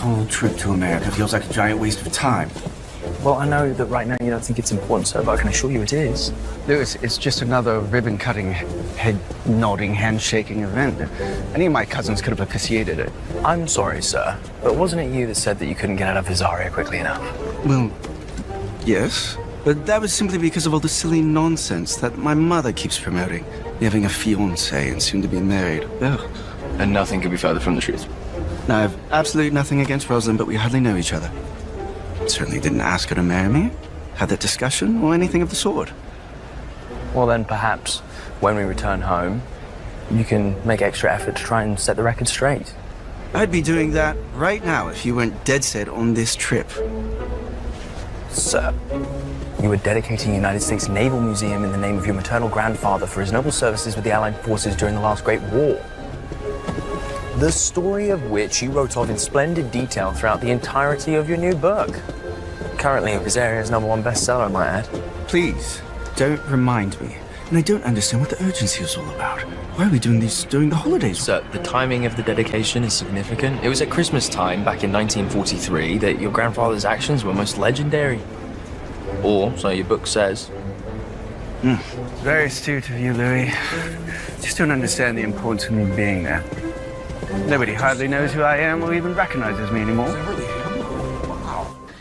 whole trip to America feels like a giant waste of time. Well, I know that right now you don't think it's important, sir, but I can assure you it is. Lewis, it's just another ribbon-cutting, head-nodding, handshaking event. Any of my cousins could have officiated it. I'm sorry, sir, but wasn't it you that said that you couldn't get out of Visaria quickly enough? Well, yes, but that was simply because of all the silly nonsense that my mother keeps promoting. Having a fiancé and soon to be married. Ugh. And nothing could be further from the truth. Now, I have absolutely nothing against Rosalind, but we hardly know each other. Certainly didn't ask her to marry me, had that discussion, or anything of the sort. Well, then perhaps when we return home, you can make extra effort to try and set the record straight. I'd be doing that right now if you weren't dead set on this trip. Sir, you were dedicating a United States Naval Museum in the name of your maternal grandfather for his noble services with the Allied forces during the last Great War. The story of which you wrote of in splendid detail throughout the entirety of your new book. Currently Visaria's #1 bestseller, I might add. Please, don't remind me. And I don't understand what the urgency is all about. Why are we doing these during the holidays? Sir, the timing of the dedication is significant. It was at Christmas time back in 1943 that your grandfather's actions were most legendary. Or, so your book says. Very astute of you, Louis. Just don't understand the importance of me being there. Nobody hardly knows who I am or even recognizes me anymore.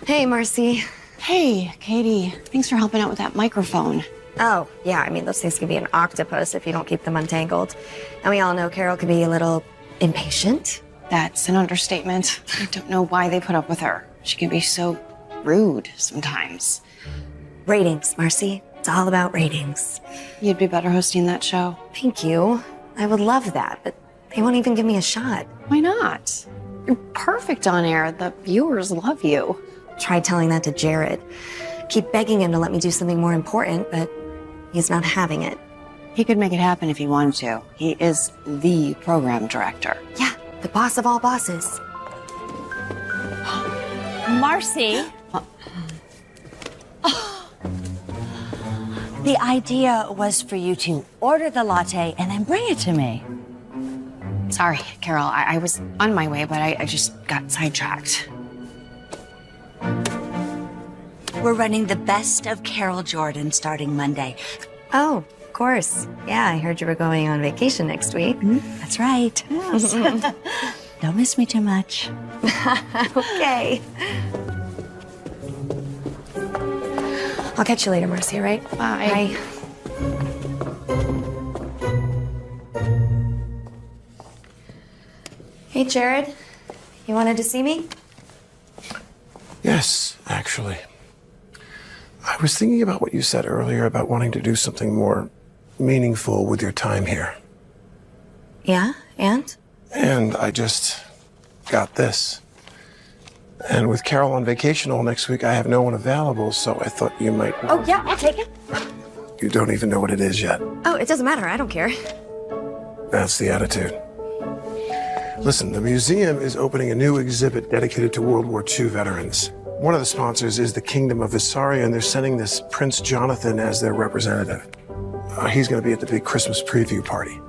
Hey, Marcy. Hey, Katie. Thanks for helping out with that microphone. Oh, yeah, I mean, those things can be an octopus if you don't keep them untangled. And we all know Carol can be a little impatient. That's an understatement. I don't know why they put up with her. She can be so rude sometimes. Ratings, Marcy. It's all about ratings. You'd be better hosting that show. Thank you. I would love that, but they won't even give me a shot. Why not? You're perfect on air. The viewers love you. Tried telling that to Jared. Keep begging him to let me do something more important, but he's not having it. He could make it happen if he wanted to. He is the program director. Yeah, the boss of all bosses. Marcy. The idea was for you to order the latte and then bring it to me. Sorry, Carol. I was on my way, but I just got sidetracked. We're running the best of Carol Jordan starting Monday. Oh, of course. Yeah, I heard you were going on vacation next week. That's right. Yes. Don't miss me too much. Okay. I'll catch you later, Marcy, all right? Bye. Bye. Hey, Jared. You wanted to see me? Yes, actually. I was thinking about what you said earlier about wanting to do something more meaningful with your time here. Yeah, and? And I just got this. And with Carol on vacation all next week, I have no one available, so I thought you might want... Oh, yeah, I'll take it. You don't even know what it is yet. Oh, it doesn't matter. I don't care. That's the attitude. Listen, the museum is opening a new exhibit dedicated to World War II veterans. One of the sponsors is the Kingdom of Visaria, and they're sending this Prince Jonathan as their representative. He's going to be at the big Christmas preview party.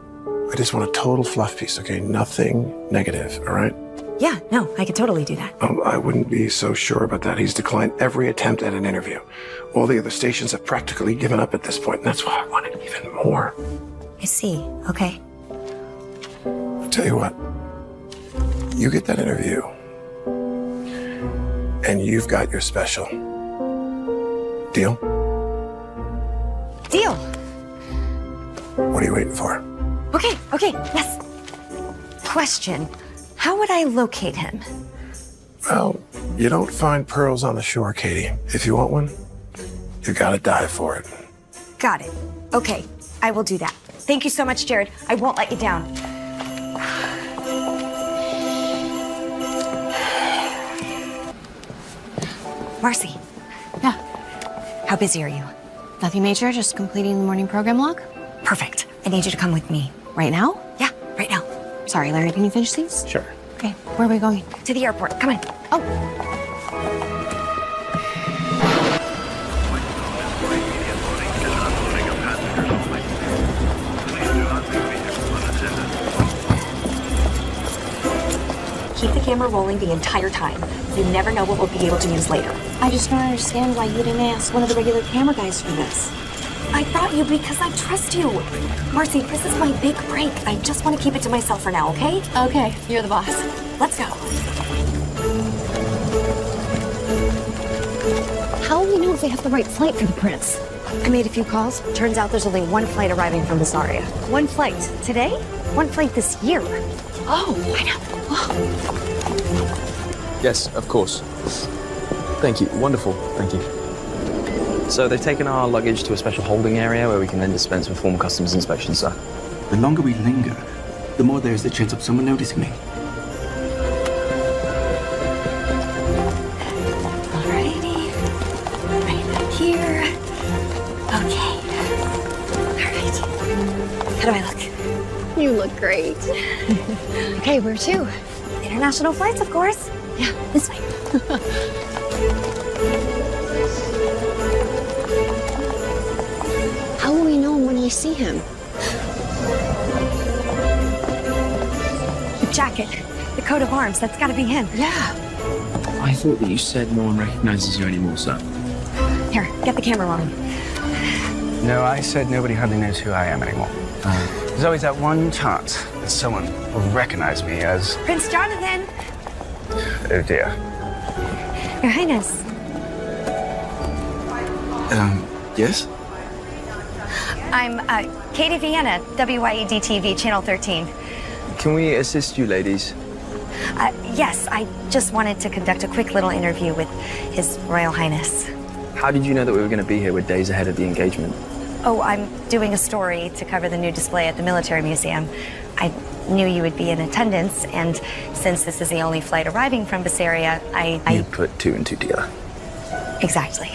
I just want a total fluff piece, okay? Nothing negative, all right? Yeah, no, I could totally do that. I wouldn't be so sure about that. He's declined every attempt at an interview. All the other stations have practically given up at this point, and that's why I wanted even more. I see. Okay. I'll tell you what. You get that interview, and you've got your special. Deal? Deal. What are you waiting for? Okay, yes. Question. How would I locate him? Well, you don't find pearls on the shore, Katie. If you want one, you gotta dive for it. Got it. Okay, I will do that. Thank you so much, Jared. I won't let you down. Marcy. Yeah. How busy are you? Nothing major, just completing the morning program log. Perfect. I need you to come with me. Right now? Yeah, right now. Sorry, Larry, can you finish these? Sure. Okay, where are we going? To the airport. Come on. Oh. Keep the camera rolling the entire time. You never know what we'll be able to use later. I just don't understand why you didn't ask one of the regular camera guys for this. I brought you because I trust you. Marcy, this is my big break. I just want to keep it to myself for now, okay? Okay, you're the boss. Let's go. How will we know if we have the right flight for the prince? I made a few calls. Turns out there's only one flight arriving from Visaria. One flight today? One flight this year. Oh, I know. Yes, of course. Thank you. Wonderful. Thank you. So they've taken our luggage to a special holding area where we can then dispense with formal customs inspection, sir. The longer we linger, the more there is the chance of someone noticing me. Alrighty. Right back here. Okay. Alright. How do I look? You look great. Okay, where to? International flights, of course. Yeah, this way. How will we know when we see him? The jacket. The coat of arms. That's gotta be him. Yeah. I thought that you said no one recognizes you anymore, sir. Here, get the camera rolling. No, I said nobody hardly knows who I am anymore. There's always that one chance that someone will recognize me as... Prince Jonathan! Oh dear. Your Highness. Yes? I'm Katie Vienna, WYED TV, Channel 13. Can we assist you, ladies? Yes, I just wanted to conduct a quick little interview with His Royal Highness. How did you know that we were going to be here? We're days ahead of the engagement. Oh, I'm doing a story to cover the new display at the Military Museum. I knew you would be in attendance, and since this is the only flight arriving from Visaria, You put two and two together. Exactly.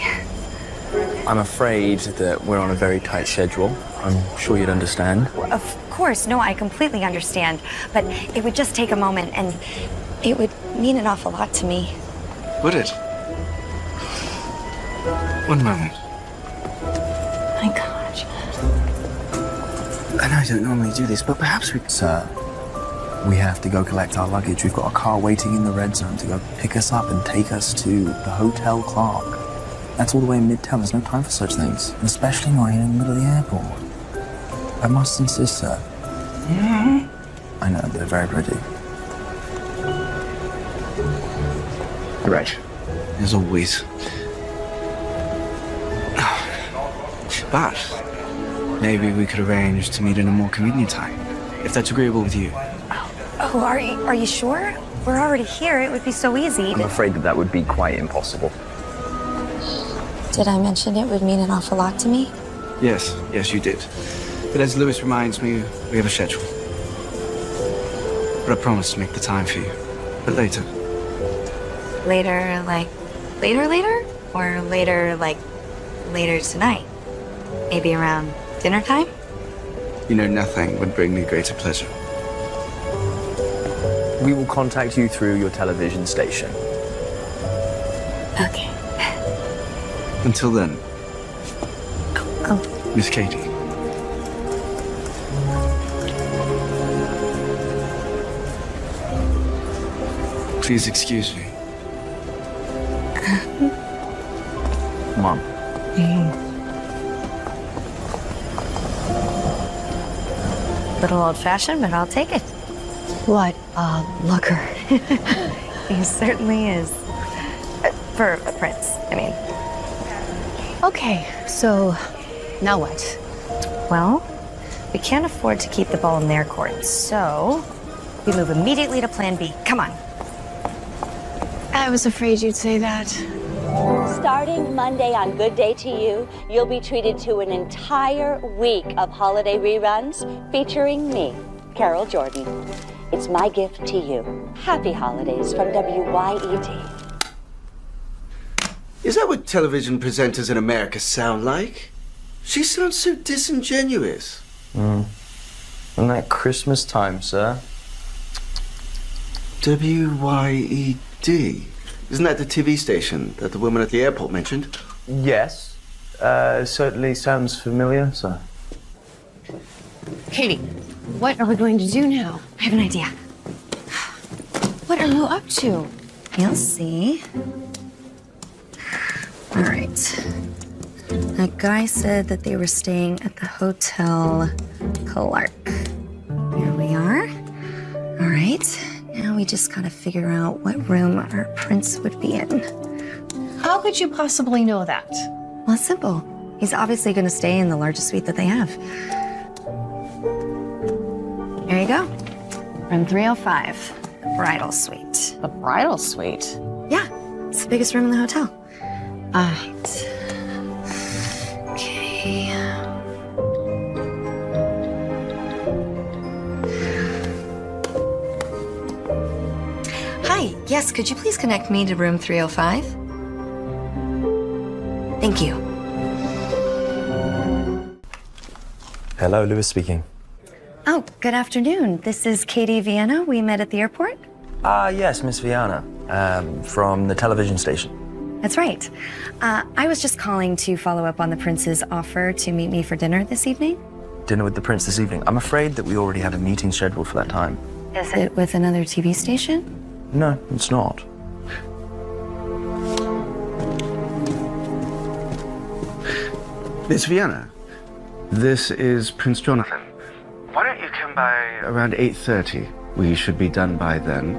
I'm afraid that we're on a very tight schedule. I'm sure you'd understand. Of course, no, I completely understand. But it would just take a moment, and it would mean an awful lot to me. Would it? One moment. My gosh. And I don't normally do this, but perhaps we... Sir, we have to go collect our luggage. We've got a car waiting in the red zone to go pick us up and take us to the Hotel Clark. That's all the way in Midtown. There's no time for such things, especially not here in the middle of the airport. I must insist, sir. Mm-hmm. I know, they're very pretty. You're right. As always. But maybe we could arrange to meet in a more convenient time, if that's agreeable with you. Oh, are you sure? We're already here. It would be so easy. I'm afraid that would be quite impossible. Did I mention it would mean an awful lot to me? Yes, you did. But as Lewis reminds me, we have a schedule. But I promise to make the time for you. But later. Later, like later? Or later, like later tonight? Maybe around dinner time? You know, nothing would bring me greater pleasure. We will contact you through your television station. Okay. Until then, Oh. Miss Katie. Please excuse me. Mom. Little old-fashioned, but I'll take it. What a looker. He certainly is. For a prince, I mean. Okay, so now what? Well, we can't afford to keep the ball in their court, so we move immediately to Plan B. Come on. I was afraid you'd say that. Starting Monday on Good Day to You, you'll be treated to an entire week of holiday reruns featuring me, Carol Jordan. It's my gift to you. Happy holidays from WYED. Is that what television presenters in America sound like? She sounds so disingenuous. And that Christmas time, sir. WYED? Isn't that the TV station that the woman at the airport mentioned? Yes. Certainly sounds familiar, sir. Katie, what are we going to do now? I have an idea. What are you up to? You'll see. All right. That guy said that they were staying at the Hotel Clark. Here we are. All right. Now we just gotta figure out what room our prince would be in. How could you possibly know that? Well, it's simple. He's obviously gonna stay in the largest suite that they have. There you go. Room 305, the bridal suite. The bridal suite. Yeah, it's the biggest room in the hotel. All right. Okay. Hi, yes, could you please connect me to room 305? Thank you. Hello, Lewis speaking. Oh, good afternoon. This is Katie Vienna. We met at the airport. Yes, Miss Viana, from the television station. That's right. I was just calling to follow up on the prince's offer to meet me for dinner this evening. Dinner with the prince this evening. I'm afraid that we already have a meeting scheduled for that time. Is it with another TV station? No, it's not. Miss Vienna, this is Prince Jonathan. Why don't you come by around 8:30? We should be done by then.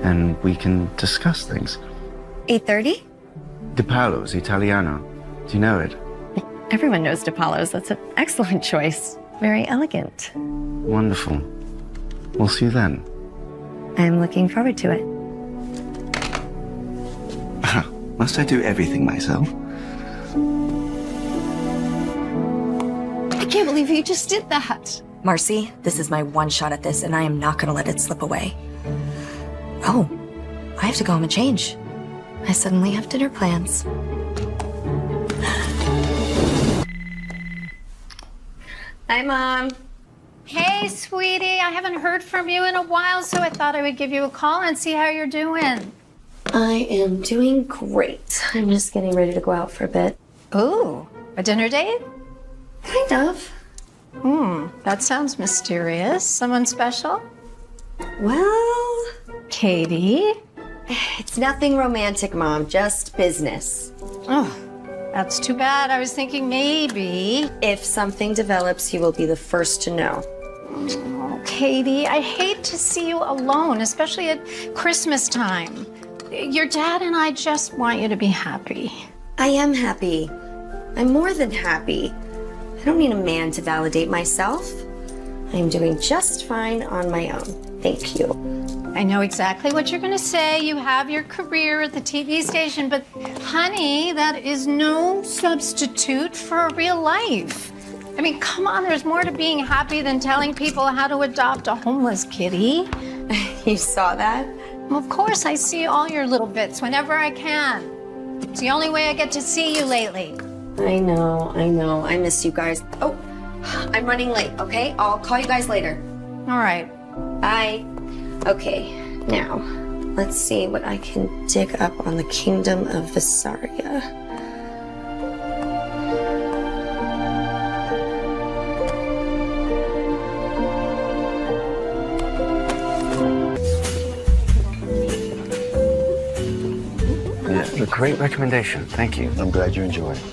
And we can discuss things. 8:30? Di Paolo's Italiano. Do you know it? Everyone knows DePaulo's. That's an excellent choice. Very elegant. Wonderful. We'll see you then. I'm looking forward to it. Must I do everything myself? I can't believe you just did that. Marcy, this is my one shot at this, and I am not going to let it slip away. Oh, I have to go home and change. I suddenly have dinner plans. Hi, Mom. Hey, sweetie, I haven't heard from you in a while, so I thought I would give you a call and see how you're doing. I am doing great. I'm just getting ready to go out for a bit. Ooh, a dinner date? Kind of. That sounds mysterious. Someone special? Well, Katie? it's nothing romantic, Mom. Just business. Oh, that's too bad. I was thinking maybe. If something develops, you will be the first to know. Oh, Katie, I hate to see you alone, especially at Christmas time. Your dad and I just want you to be happy. I am happy. I'm more than happy. I don't need a man to validate myself. I am doing just fine on my own. Thank you. I know exactly what you're going to say. You have your career at the TV station, but honey, that is no substitute for real life. I mean, come on, there's more to being happy than telling people how to adopt a homeless kitty. You saw that? Well, of course, I see all your little bits whenever I can. It's the only way I get to see you lately. I know. I miss you guys. Oh, I'm running late, okay? I'll call you guys later. All right. Bye. Okay, now, let's see what I can dig up on the Kingdom of Visaria. Yeah, a great recommendation. Thank you. I'm glad you enjoyed it.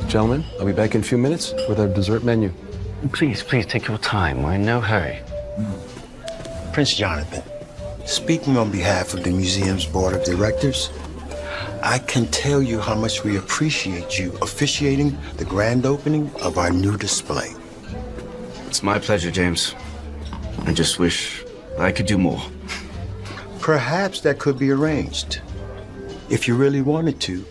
Gentlemen, I'll be back in a few minutes with our dessert menu. Please take your time. We're in no hurry. Prince Jonathan, speaking on behalf of the museum's board of directors, I can tell you how much we appreciate you officiating the grand opening of our new display. It's my pleasure, James. I just wish I could do more. Perhaps that could be arranged. If you really wanted to,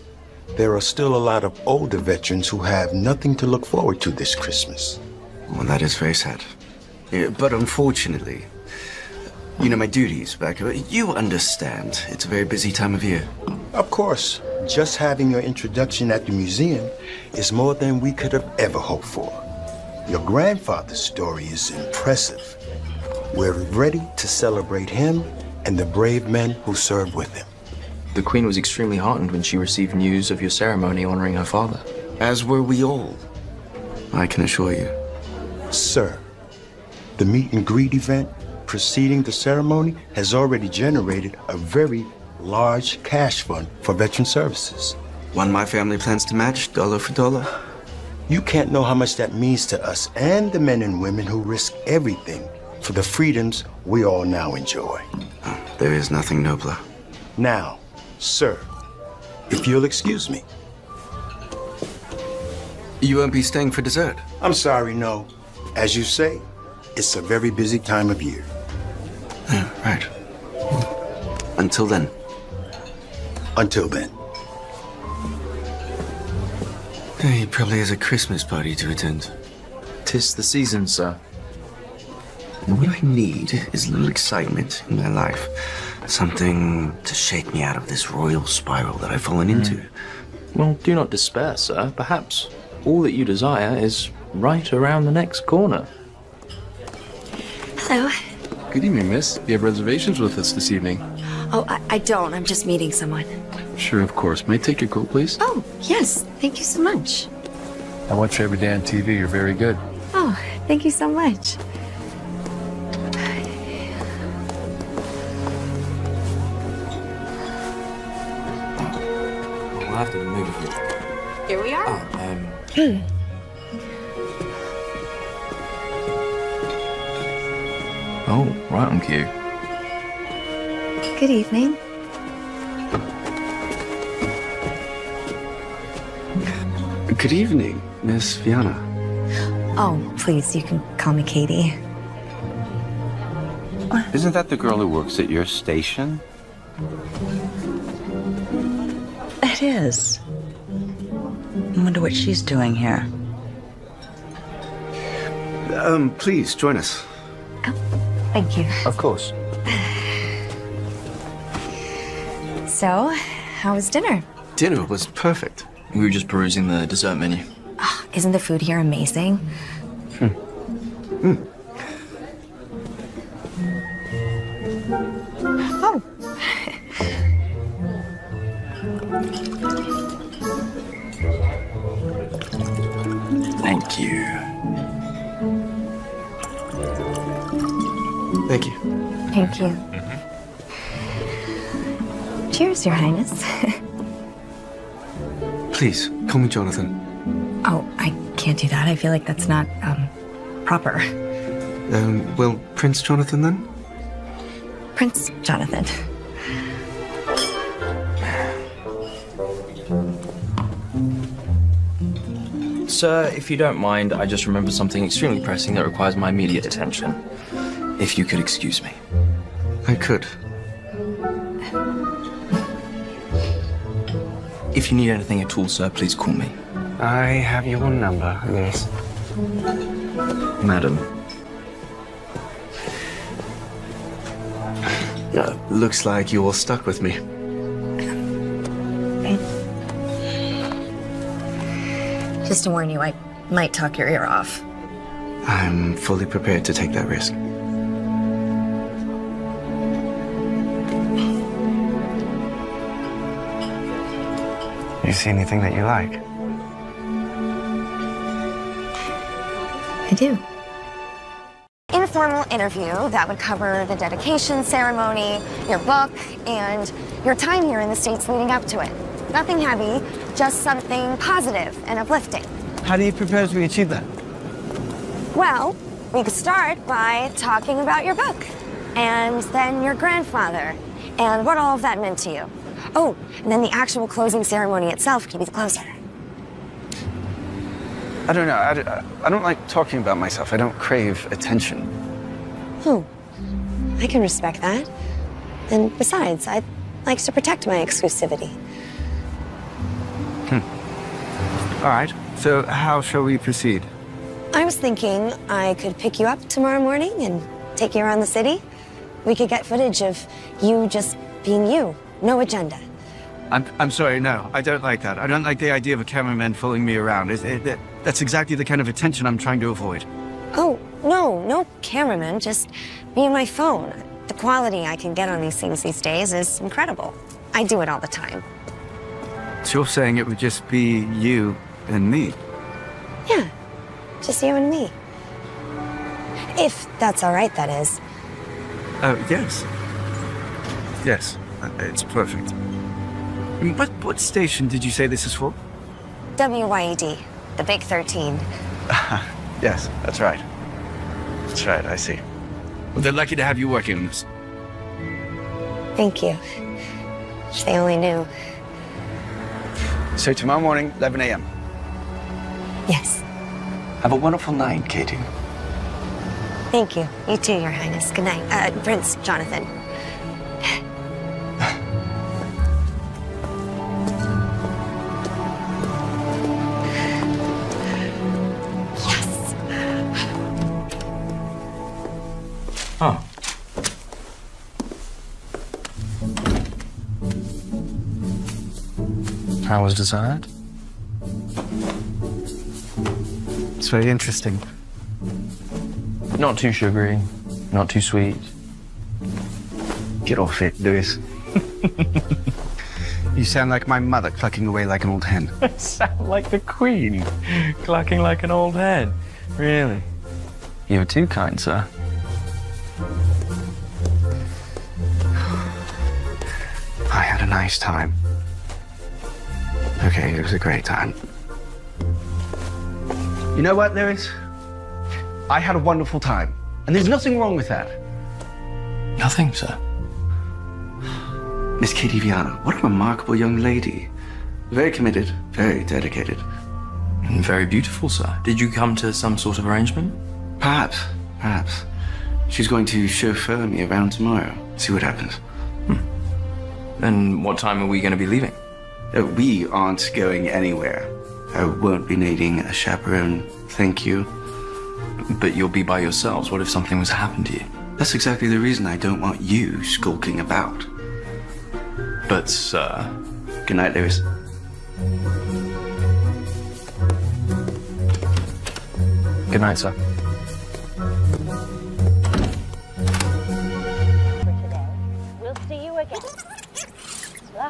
there are still a lot of older veterans who have nothing to look forward to this Christmas. Well, that is very sad. Yeah, but unfortunately, you know my duties back. You understand. It's a very busy time of year. Of course, just having your introduction at the museum is more than we could have ever hoped for. Your grandfather's story is impressive. We're ready to celebrate him and the brave men who served with him. The Queen was extremely heartened when she received news of your ceremony honoring her father. As were we all, I can assure you. Sir, The meet and greet event preceding the ceremony has already generated a very large cash fund for veteran services. One my family plans to match, dollar for dollar. You can't know how much that means to us and the men and women who risk everything for the freedoms we all now enjoy. There is nothing nobler. Now, sir, if you'll excuse me. You won't be staying for dessert? I'm sorry, no. As you say, it's a very busy time of year. Yeah, right. Until then. Until then. He probably has a Christmas party to attend. 'Tis the season, sir. And what I need is a little excitement in my life. Something to shake me out of this royal spiral that I've fallen into. Well, do not despair, sir. Perhaps all that you desire is right around the next corner. Hello. Good evening, miss. You have reservations with us this evening? Oh, I don't. I'm just meeting someone. Sure, of course. May I take your coat, please? Oh, yes. Thank you so much. I watch you every day on TV. You're very good. Oh, thank you so much. We'll have to move here. Here we are. Oh, right on cue. Good evening. Good evening, Miss Viana. Oh, please, you can call me Katie. Isn't that the girl who works at your station? It is. I wonder what she's doing here. Please join us. Thank you. Of course. So, how was dinner? Dinner was perfect. We were just perusing the dessert menu. Oh, isn't the food here amazing? Oh. Thank you. Thank you. Thank you. Cheers, Your Highness. Please, call me Jonathan. Oh, I can't do that. I feel like that's not, proper. Well, Prince Jonathan then? Prince Jonathan. Sir, if you don't mind, I just remembered something extremely pressing that requires my immediate attention. If you could excuse me. I could. If you need anything at all, sir, please call me. I have your number, yes. Madam. Looks like you're all stuck with me. Just to warn you, I might talk your ear off. I'm fully prepared to take that risk. You see anything that you like? I do. Informal interview that would cover the dedication ceremony, your book, and your time here in the States leading up to it. Nothing heavy, just something positive and uplifting. How do you propose we achieve that? Well, we could start by talking about your book, and then your grandfather, and what all of that meant to you. Oh, and then the actual closing ceremony itself can be the closer. I don't know. I don't like talking about myself. I don't crave attention. Oh, I can respect that. And besides, I'd like to protect my exclusivity. All right. So how shall we proceed? I was thinking I could pick you up tomorrow morning and take you around the city. We could get footage of you just being you, no agenda. I'm sorry, no, I don't like that. I don't like the idea of a cameraman following me around. That's exactly the kind of attention I'm trying to avoid. Oh, no cameraman, just me and my phone. The quality I can get on these things these days is incredible. I do it all the time. So you're saying it would just be you and me? Yeah, just you and me. If that's all right, that is. Oh, yes. Yes, it's perfect. And what station did you say this is for? WYED, the Big 13. Yes, that's right. That's right, I see. Well, they're lucky to have you working on this. Thank you. If they only knew. So tomorrow morning, 11 a.m. Yes. Have a wonderful night, Katie. Thank you. You too, Your Highness. Good night. Prince Jonathan. Yes. Oh. How was desired? It's very interesting. Not too sugary, not too sweet. Get off it, Lewis. You sound like my mother clucking away like an old hen. Sound like the Queen, clucking like an old hen. Really? You were too kind, sir. I had a nice time. Okay, it was a great time. You know what, Lewis? I had a wonderful time, and there's nothing wrong with that. Nothing, sir. Miss Katie Viana, what a remarkable young lady. Very committed, very dedicated. And very beautiful, sir. Did you come to some sort of arrangement? Perhaps. She's going to chauffeur me around tomorrow. See what happens. And what time are we going to be leaving? We aren't going anywhere. I won't be needing a chaperone, thank you. But you'll be by yourselves. What if something was to happen to you? That's exactly the reason I don't want you skulking about. But, sir... Good night, Lewis. Good night, sir. We'll see you again.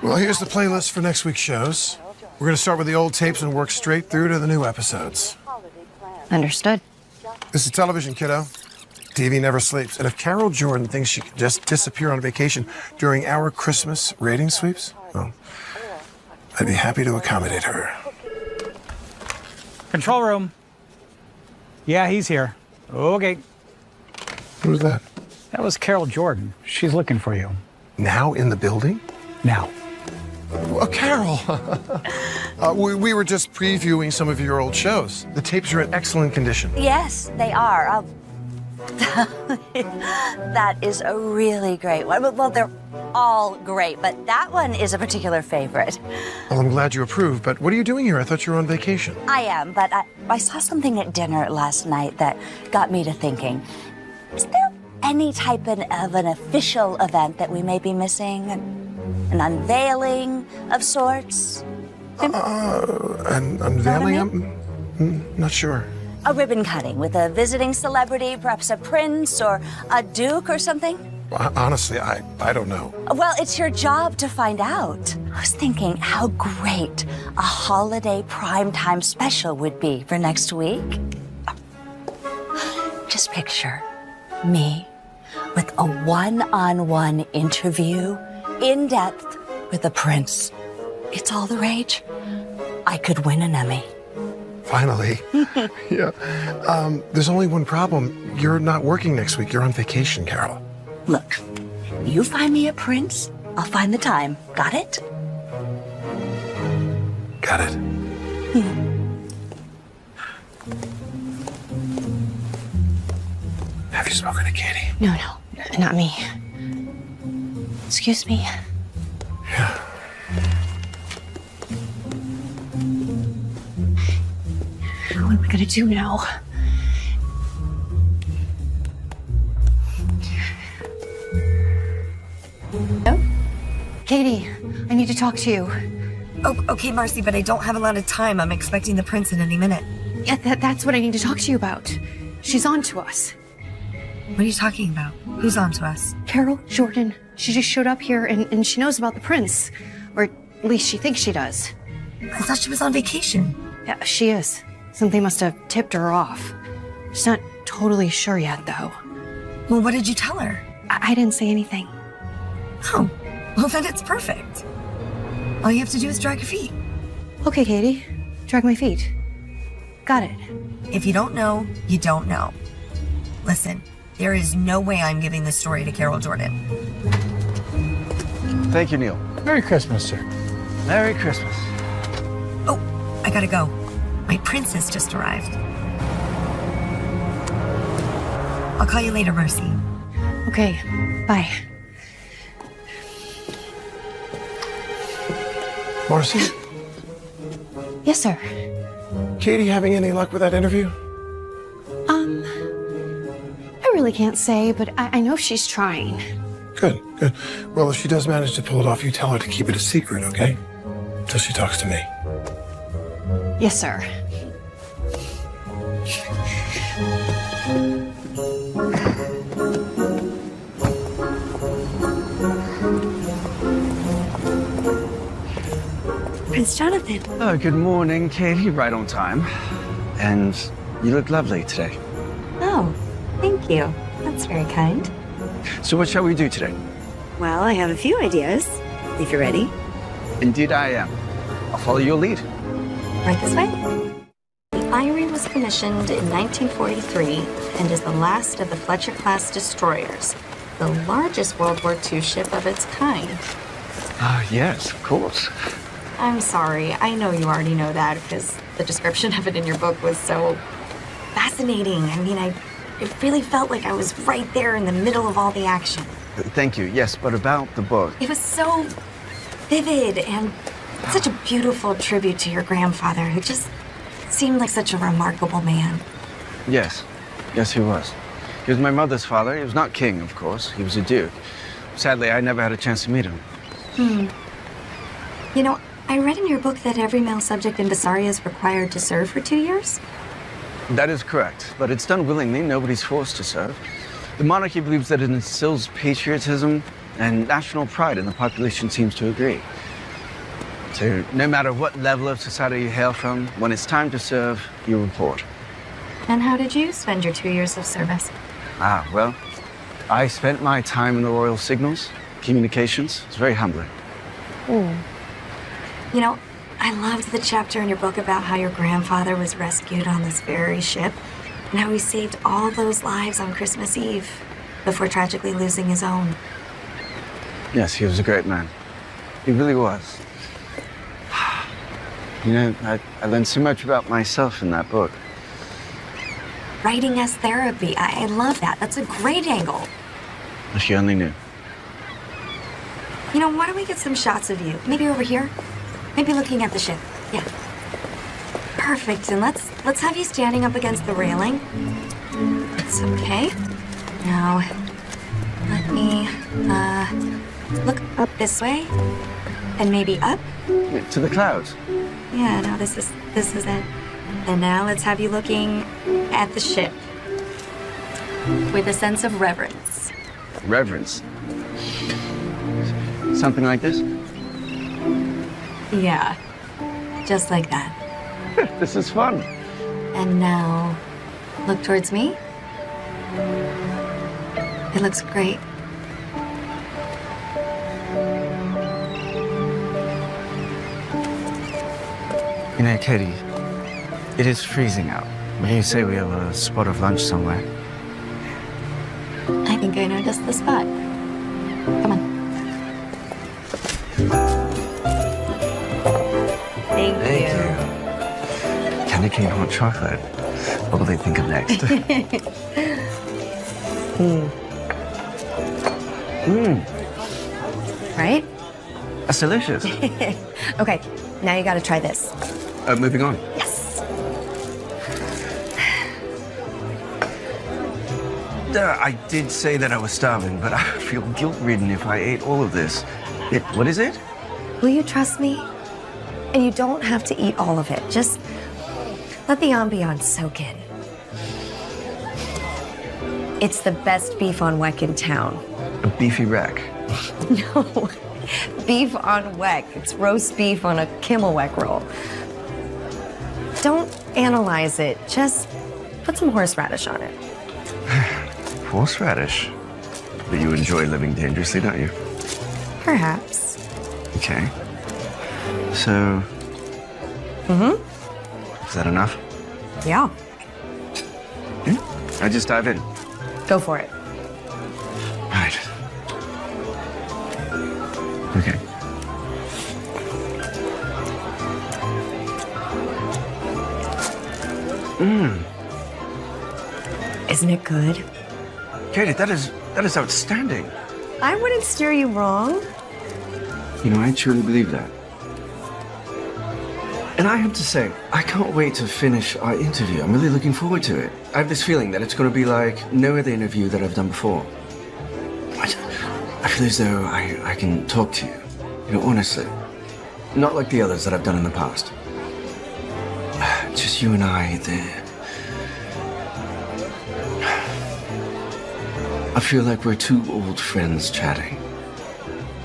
Well, here's the playlist for next week's shows. We're going to start with the old tapes and work straight through to the new episodes. Understood. This is television, kiddo. TV never sleeps. And if Carol Jordan thinks she can just disappear on vacation during our Christmas rating sweeps, well, I'd be happy to accommodate her. Control room. Yeah, he's here. Okay. Who's that? That was Carol Jordan. She's looking for you. Now in the building? Now. Well, Carol. We were just previewing some of your old shows. The tapes are in excellent condition. Yes, they are. That is a really great one. Well, they're all great, but that one is a particular favorite. Well, I'm glad you approve, but what are you doing here? I thought you were on vacation. I am, but I saw something at dinner last night that got me to thinking. Is there any type of an official event that we may be missing? An unveiling of sorts? An unveiling? I'm not sure. A ribbon cutting with a visiting celebrity, perhaps a prince or a duke or something? Honestly, I don't know. Well, it's your job to find out. I was thinking how great a holiday primetime special would be for next week. Just picture me with a one-on-one interview, in depth, with a prince. It's all the rage. I could win an Emmy. Finally. Yeah. There's only one problem. You're not working next week. You're on vacation, Carol. Look, you find me a prince, I'll find the time. Got it? Got it. Have you spoken to Katie? No, not me. Excuse me. Yeah. What am I gonna do now? Oh? Katie, I need to talk to you. Oh, okay, Marcy, but I don't have a lot of time. I'm expecting the prince in any minute. Yeah, that's what I need to talk to you about. She's on to us. What are you talking about? Who's on to us? Carol Jordan. She just showed up here and she knows about the prince. Or at least she thinks she does. I thought she was on vacation. Yeah, she is. Something must have tipped her off. She's not totally sure yet, though. Well, what did you tell her? I didn't say anything. Oh, well, then it's perfect. All you have to do is drag your feet. Okay, Katie. Drag my feet. Got it. If you don't know, you don't know. Listen, there is no way I'm giving this story to Carol Jordan. Thank you, Neil. Merry Christmas, sir. Merry Christmas. Oh, I gotta go. My princess just arrived. I'll call you later, Mercy. Okay, bye. Marcy, Yes, sir. Katie having any luck with that interview? I really can't say, but I know she's trying. Good, good. Well, if she does manage to pull it off, you tell her to keep it a secret, okay? Till she talks to me. Yes, sir. Prince Jonathan. Oh, good morning, Katie. Right on time. And you look lovely today. Oh, thank you. That's very kind. So what shall we do today? Well, I have a few ideas, if you're ready. Indeed I am. I'll follow your lead. Right this way. The Irie was commissioned in 1943 and is the last of the Fletcher-class destroyers, the largest World War II ship of its kind. Ah, yes, of course. I'm sorry, I know you already know that because the description of it in your book was so fascinating. I mean, it really felt like I was right there in the middle of all the action. Thank you. Yes, but about the book. It was so vivid and such a beautiful tribute to your grandfather, who just seemed like such a remarkable man. Yes. Yes, he was. He was my mother's father. He was not king, of course. He was a duke. Sadly, I never had a chance to meet him. You know, I read in your book that every male subject in Bessaria is required to serve for 2 years. That is correct, but it's done willingly. Nobody's forced to serve. The monarchy believes that it instills patriotism and national pride, and the population seems to agree. So no matter what level of society you hail from, when it's time to serve, you report. And how did you spend your 2 years of service? Ah, well, I spent my time in the Royal Signals, communications. It's very humbling. You know, I loved the chapter in your book about how your grandfather was rescued on this very ship and how he saved all those lives on Christmas Eve before tragically losing his own. Yes, he was a great man. He really was. You know, I learned so much about myself in that book. Writing as therapy, I love that. That's a great angle. If you only knew. You know, why don't we get some shots of you? Maybe over here? Maybe looking at the ship. Yeah. Perfect. And let's have you standing up against the railing. It's okay. Now, let me look up this way. And maybe up. To the clouds. Yeah, no, this is it. And now let's have you looking at the ship. With a sense of reverence. Reverence. Something like this? Yeah. Just like that. This is fun. And now, look towards me. It looks great. You know, Katie, it is freezing out. May you say we have a spot of lunch somewhere? I think I know just the spot. Come on. Thank you. Candy cane hot chocolate. What will they think of next? Right? That's delicious. Okay, now you gotta try this. Moving on. Yes. I did say that I was starving, but I feel guilt-ridden if I ate all of this. What is it? Will you trust me? And you don't have to eat all of it. Just let the ambiance soak in. It's the best beef on weck in town. A beefy rack. No, beef on weck. It's roast beef on a Kimmel weck roll. Don't analyze it. Just put some horseradish on it. Horseradish. But you enjoy living dangerously, don't you? Perhaps. Okay. So, is that enough? Yeah. I just dive in. Go for it. Right. Okay. Isn't it good? Katie, that is outstanding. I wouldn't steer you wrong. You know, I truly believe that. And I have to say, I can't wait to finish our interview. I'm really looking forward to it. I have this feeling that it's going to be like no other interview that I've done before. I feel as though I can talk to you, you know, honestly. Not like the others that I've done in the past. Just you and I there. I feel like we're two old friends chatting.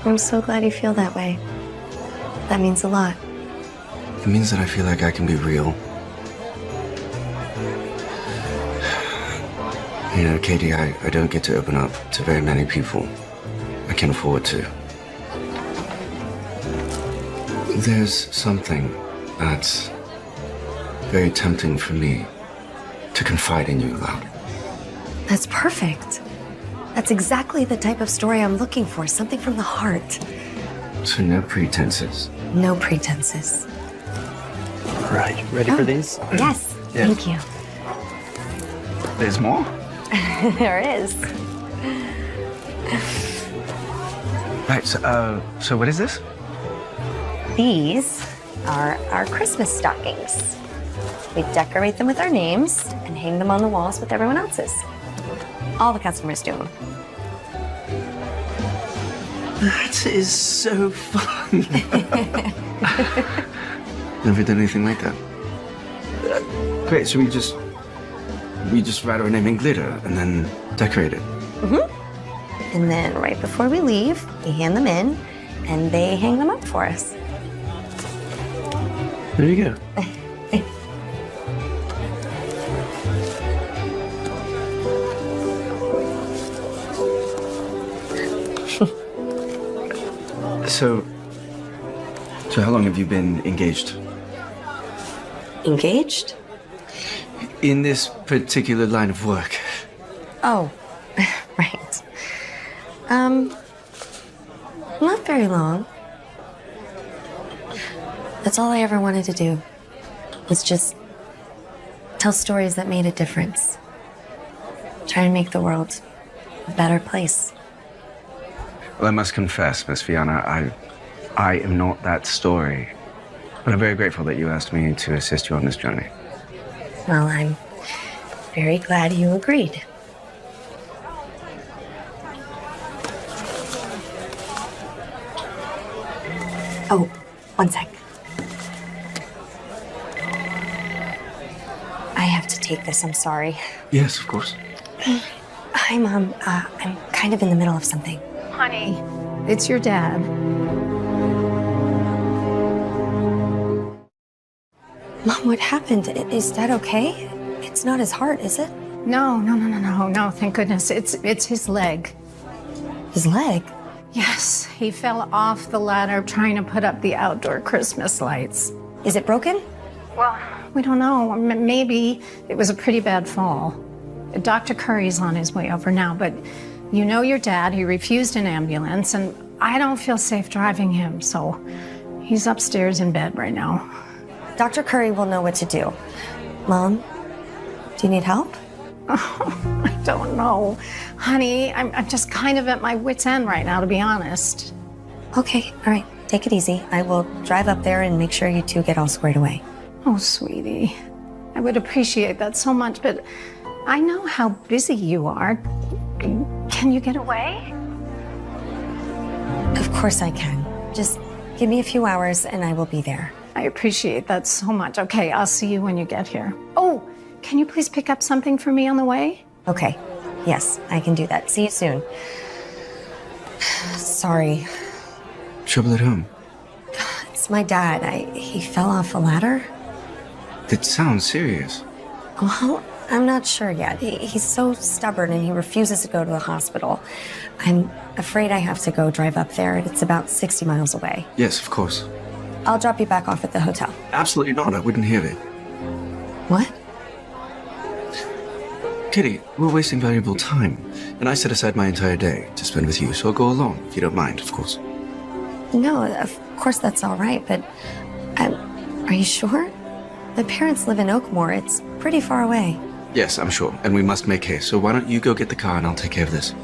I'm so glad you feel that way. That means a lot. It means that I feel like I can be real. You know, Katie, I don't get to open up to very many people. I can afford to. There's something that's very tempting for me to confide in you about. That's perfect. That's exactly the type of story I'm looking for, something from the heart. So no pretenses. No pretenses. Right, ready for these? Yes, thank you. There's more? There is. Right, so what is this? These are our Christmas stockings. We decorate them with our names and hang them on the walls with everyone else's. All the customers do them. That is so fun. Never done anything like that. Great, so we just write our name in glitter and then decorate it. And then right before we leave, we hand them in and they hang them up for us. There you go. So how long have you been engaged? Engaged? In this particular line of work? Oh, right. Not very long. That's all I ever wanted to do, was just tell stories that made a difference. Try and make the world a better place. Well, I must confess, Miss Fiona, I am not that story. But I'm very grateful that you asked me to assist you on this journey. Well, I'm very glad you agreed. Oh, one sec. I have to take this, I'm sorry. Yes, of course. I'm kind of in the middle of something. Honey, it's your dad. Mom, what happened? Is Dad okay? It's not his heart, is it? No, thank goodness. It's his leg. His leg? Yes, he fell off the ladder trying to put up the outdoor Christmas lights. Is it broken? Well, we don't know. Maybe it was a pretty bad fall. Dr. Curry's on his way over now, but you know your dad, he refused an ambulance, and I don't feel safe driving him, so he's upstairs in bed right now. Dr. Curry will know what to do. Mom, do you need help? Oh, I don't know. Honey, I'm just kind of at my wit's end right now, to be honest. Okay, all right. Take it easy. I will drive up there and make sure you two get all squared away. Oh, sweetie. I would appreciate that so much, but I know how busy you are. Can you get away? Of course I can. Just give me a few hours and I will be there. I appreciate that so much. Okay, I'll see you when you get here. Oh, can you please pick up something for me on the way? Okay. Yes, I can do that. See you soon. Sorry. Trouble at home? It's my dad. He fell off a ladder. That sounds serious. Well, I'm not sure yet. He's so stubborn and he refuses to go to the hospital. I'm afraid I have to go drive up there. It's about 60 miles away. Yes, of course. I'll drop you back off at the hotel. Absolutely not. I wouldn't hear it. What? Kitty, we're wasting valuable time. And I set aside my entire day to spend with you, so I'll go along, if you don't mind, of course. No, of course that's all right, but are you sure? The parents live in Oakmore. It's pretty far away. Yes, I'm sure. And we must make haste. So why don't you go get the car and I'll take care of this.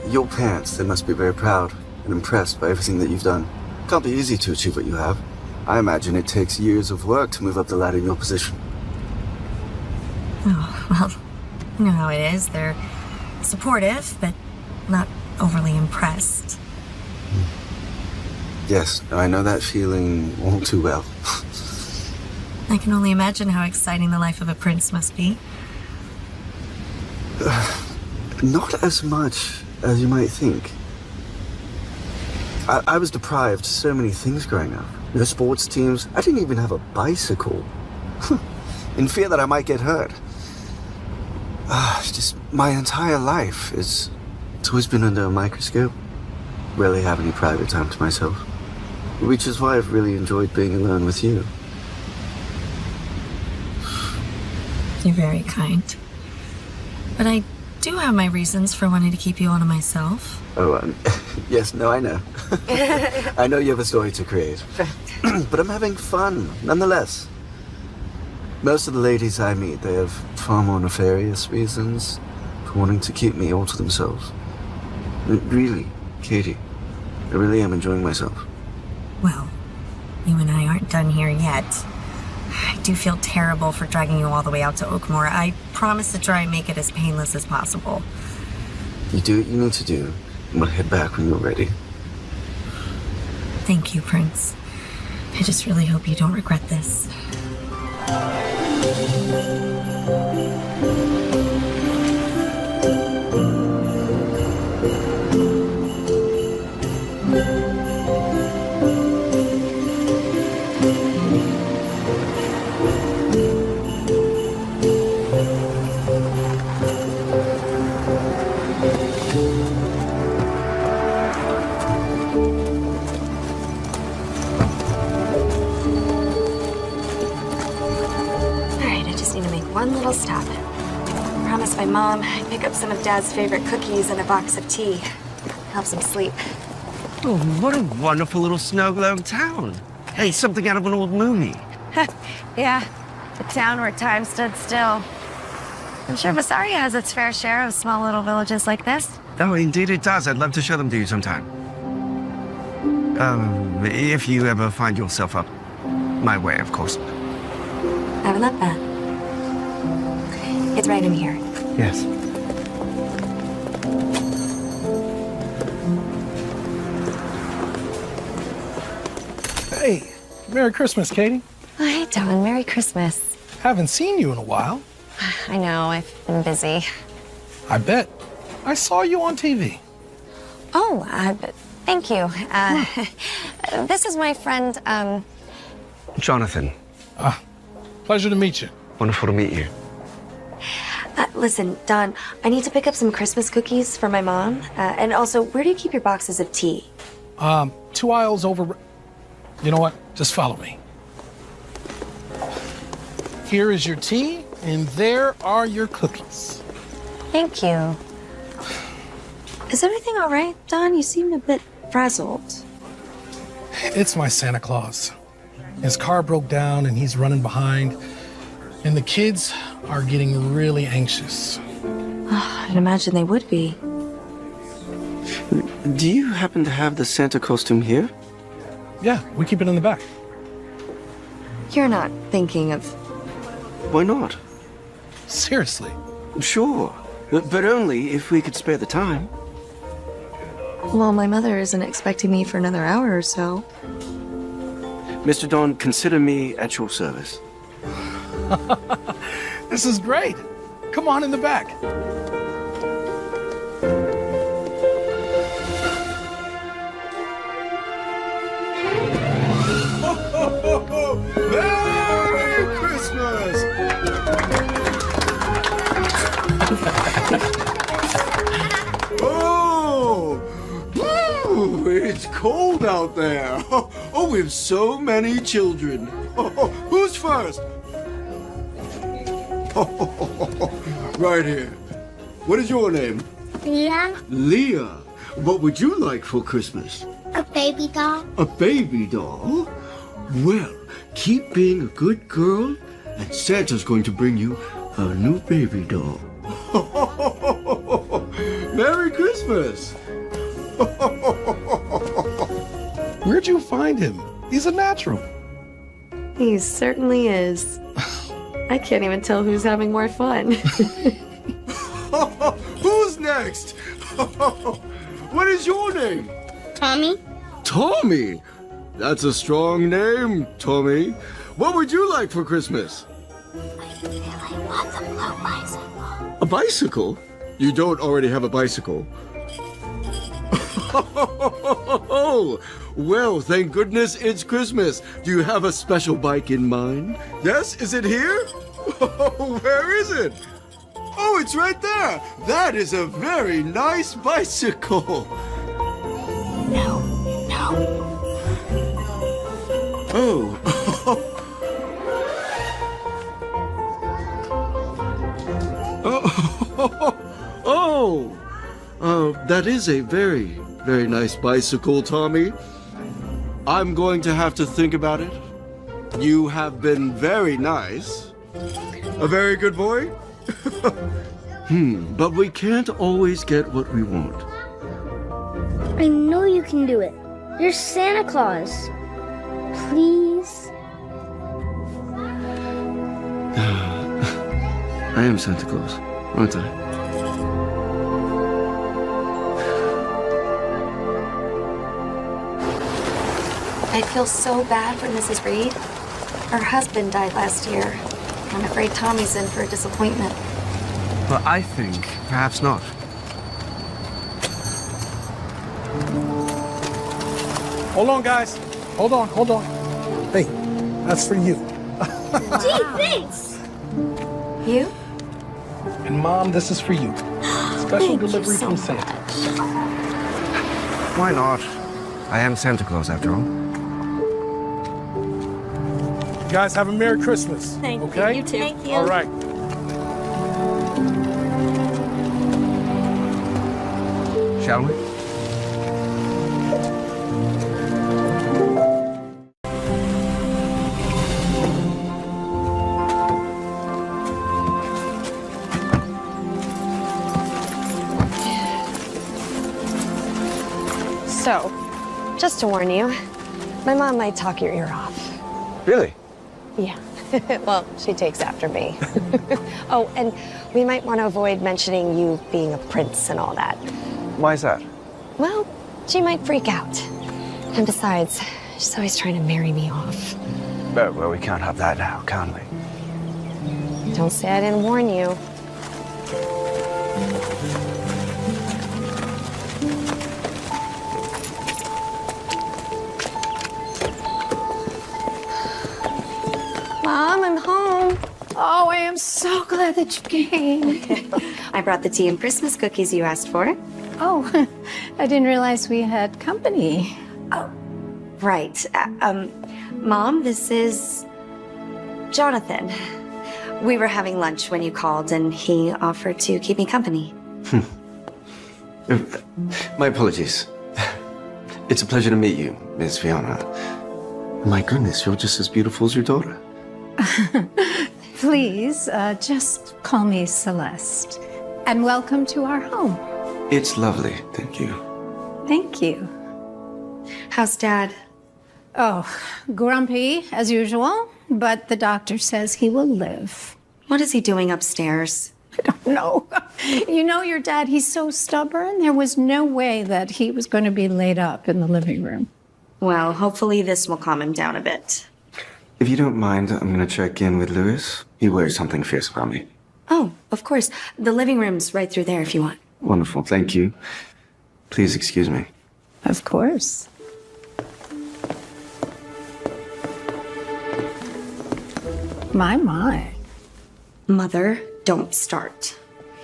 Your parents, they must be very proud and impressed by everything that you've done. Can't be easy to achieve what you have. I imagine it takes years of work to move up the ladder in your position. Oh, well, you know how it is. They're supportive, but not overly impressed. Yes, I know that feeling all too well. I can only imagine how exciting the life of a prince must be. Not as much as you might think. I was deprived of so many things growing up. The sports teams, I didn't even have a bicycle. In fear that I might get hurt. Just my entire life it's always been under a microscope. Rarely have any private time to myself. Which is why I've really enjoyed being alone with you. You're very kind. But I do have my reasons for wanting to keep you all to myself. Oh, yes, no, I know. I know you have a story to create. But I'm having fun, nonetheless. Most of the ladies I meet, they have far more nefarious reasons for wanting to keep me all to themselves. Really, Katie, I really am enjoying myself. Well, you and I aren't done here yet. I do feel terrible for dragging you all the way out to Oakmore. I promise to try and make it as painless as possible. You do what you need to do, and we'll head back when you're ready. Thank you, Prince. I just really hope you don't regret this. One little stop. Promised my mom I'd pick up some of Dad's favorite cookies and a box of tea. Helps him sleep. Oh, what a wonderful little snow-globe town. Hey, something out of an old movie. Yeah, a town where time stood still. I'm sure Visaria has its fair share of small little villages like this. Oh, indeed it does. I'd love to show them to you sometime. If you ever find yourself up my way, of course. Have a look, that. It's right in here. Yes. Hey, Merry Christmas, Katie. Oh, hey, Don. Merry Christmas. Haven't seen you in a while. I know. I've been busy. I bet. I saw you on TV. Oh, thank you. This is my friend, Jonathan. Pleasure to meet you. Wonderful to meet you. Listen, Don, I need to pick up some Christmas cookies for my mom. And also, where do you keep your boxes of tea? 2 aisles over. You know what? Just follow me. Here is your tea, and there are your cookies. Thank you. Is everything all right, Don? You seem a bit frazzled. It's my Santa Claus. His car broke down, and he's running behind. And the kids are getting really anxious. Oh, I'd imagine they would be. Do you happen to have the Santa costume here? Yeah, we keep it in the back. You're not thinking of... Why not? Seriously? Sure, but only if we could spare the time. Well, my mother isn't expecting me for another hour or so. Mr. Don, consider me at your service. This is great. Come on in the back. it's cold out there. Oh, we have so many children. Who's first? Right here. What is your name? Leah, Leah. What would you like for Christmas? a baby doll. A baby doll? Well, keep being a good girl, and Santa's going to bring you a new baby doll. Merry Christmas! Where'd you find him? He's a natural. He certainly is. I can't even tell who's having more fun. Who's next? What is your name? Tommy, Tommy! That's a strong name, Tommy. What would you like for Christmas? A bicycle? You don't already have a bicycle. Well, thank goodness it's Christmas. Do you have a special bike in mind? Yes? Is it here? Where is it? Oh, it's right there. That is a very nice bicycle. no. Oh. That is a very, very nice bicycle, Tommy. I'm going to have to think about it. You have been very nice. A very good boy? But we can't always get what we want. I know you can do it. You're Santa Claus. Please. I am Santa Claus, aren't I? I feel so bad for Mrs. Reed. Her husband died last year. I'm afraid Tommy's in for a disappointment. But I think perhaps not. Hold on, guys. Hold on. Hey, that's for you. Gee, thanks. You? And Mom, this is for you. Special Thank you delivery so from Santa. Why not? I am Santa Claus after all. You guys have a Merry Christmas. Thank okay? you. You too. Thank you. All right. Shall we? So, just to warn you, my mom might talk your ear off. Really? Yeah. Well, she takes after me. Oh, and we might want to avoid mentioning you being a prince and all that. Why is that? Well, she might freak out. And besides, she's always trying to marry me off. Oh, well, we can't have that now, can we? Don't say I didn't warn you. Mom, I'm home. Oh, I am so glad that you came. I brought the tea and Christmas cookies you asked for. Oh, I didn't realize we had company. Oh, right. Mom, this is Jonathan. We were having lunch when you called, and he offered to keep me company. My apologies. It's a pleasure to meet you, Miss Fiona. My goodness, you're just as beautiful as your daughter. Please, just call me Celeste. And welcome to our home. It's lovely, thank you. Thank you. How's Dad? Oh, grumpy, as usual, but the doctor says he will live. What is he doing upstairs? I don't know. You know your dad, he's so stubborn. There was no way that he was going to be laid up in the living room. Well, hopefully this will calm him down a bit. If you don't mind, I'm gonna check in with Louis. He wears something fierce about me. Oh, of course. The living room's right through there if you want. Wonderful, thank you. Please excuse me. Of course. My. Mother, don't start.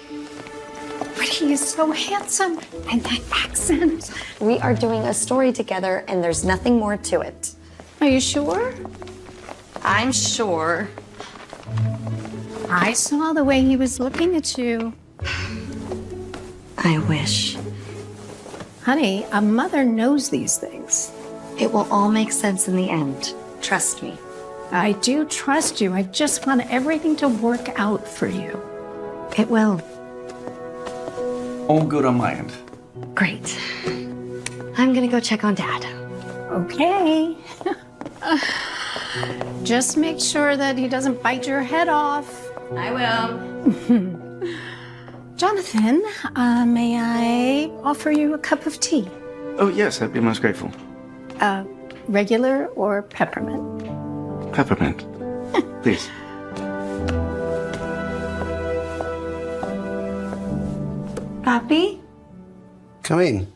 What are He's so handsome. And that accent. We are doing a story together, and there's nothing more to it. Are you sure? I'm sure. I saw the way he was looking at you. I wish. Honey, a mother knows these things. It will all make sense in the end. Trust me. I do trust you. I just want everything to work out for you. It will. All good on my end. Great. I'm gonna go check on Dad. Okay. Just make sure that he doesn't bite your head off. I will. Jonathan, may I offer you a cup of tea? Oh, yes, I'd be most grateful. Regular or peppermint? Peppermint. Please. Papi? Come in.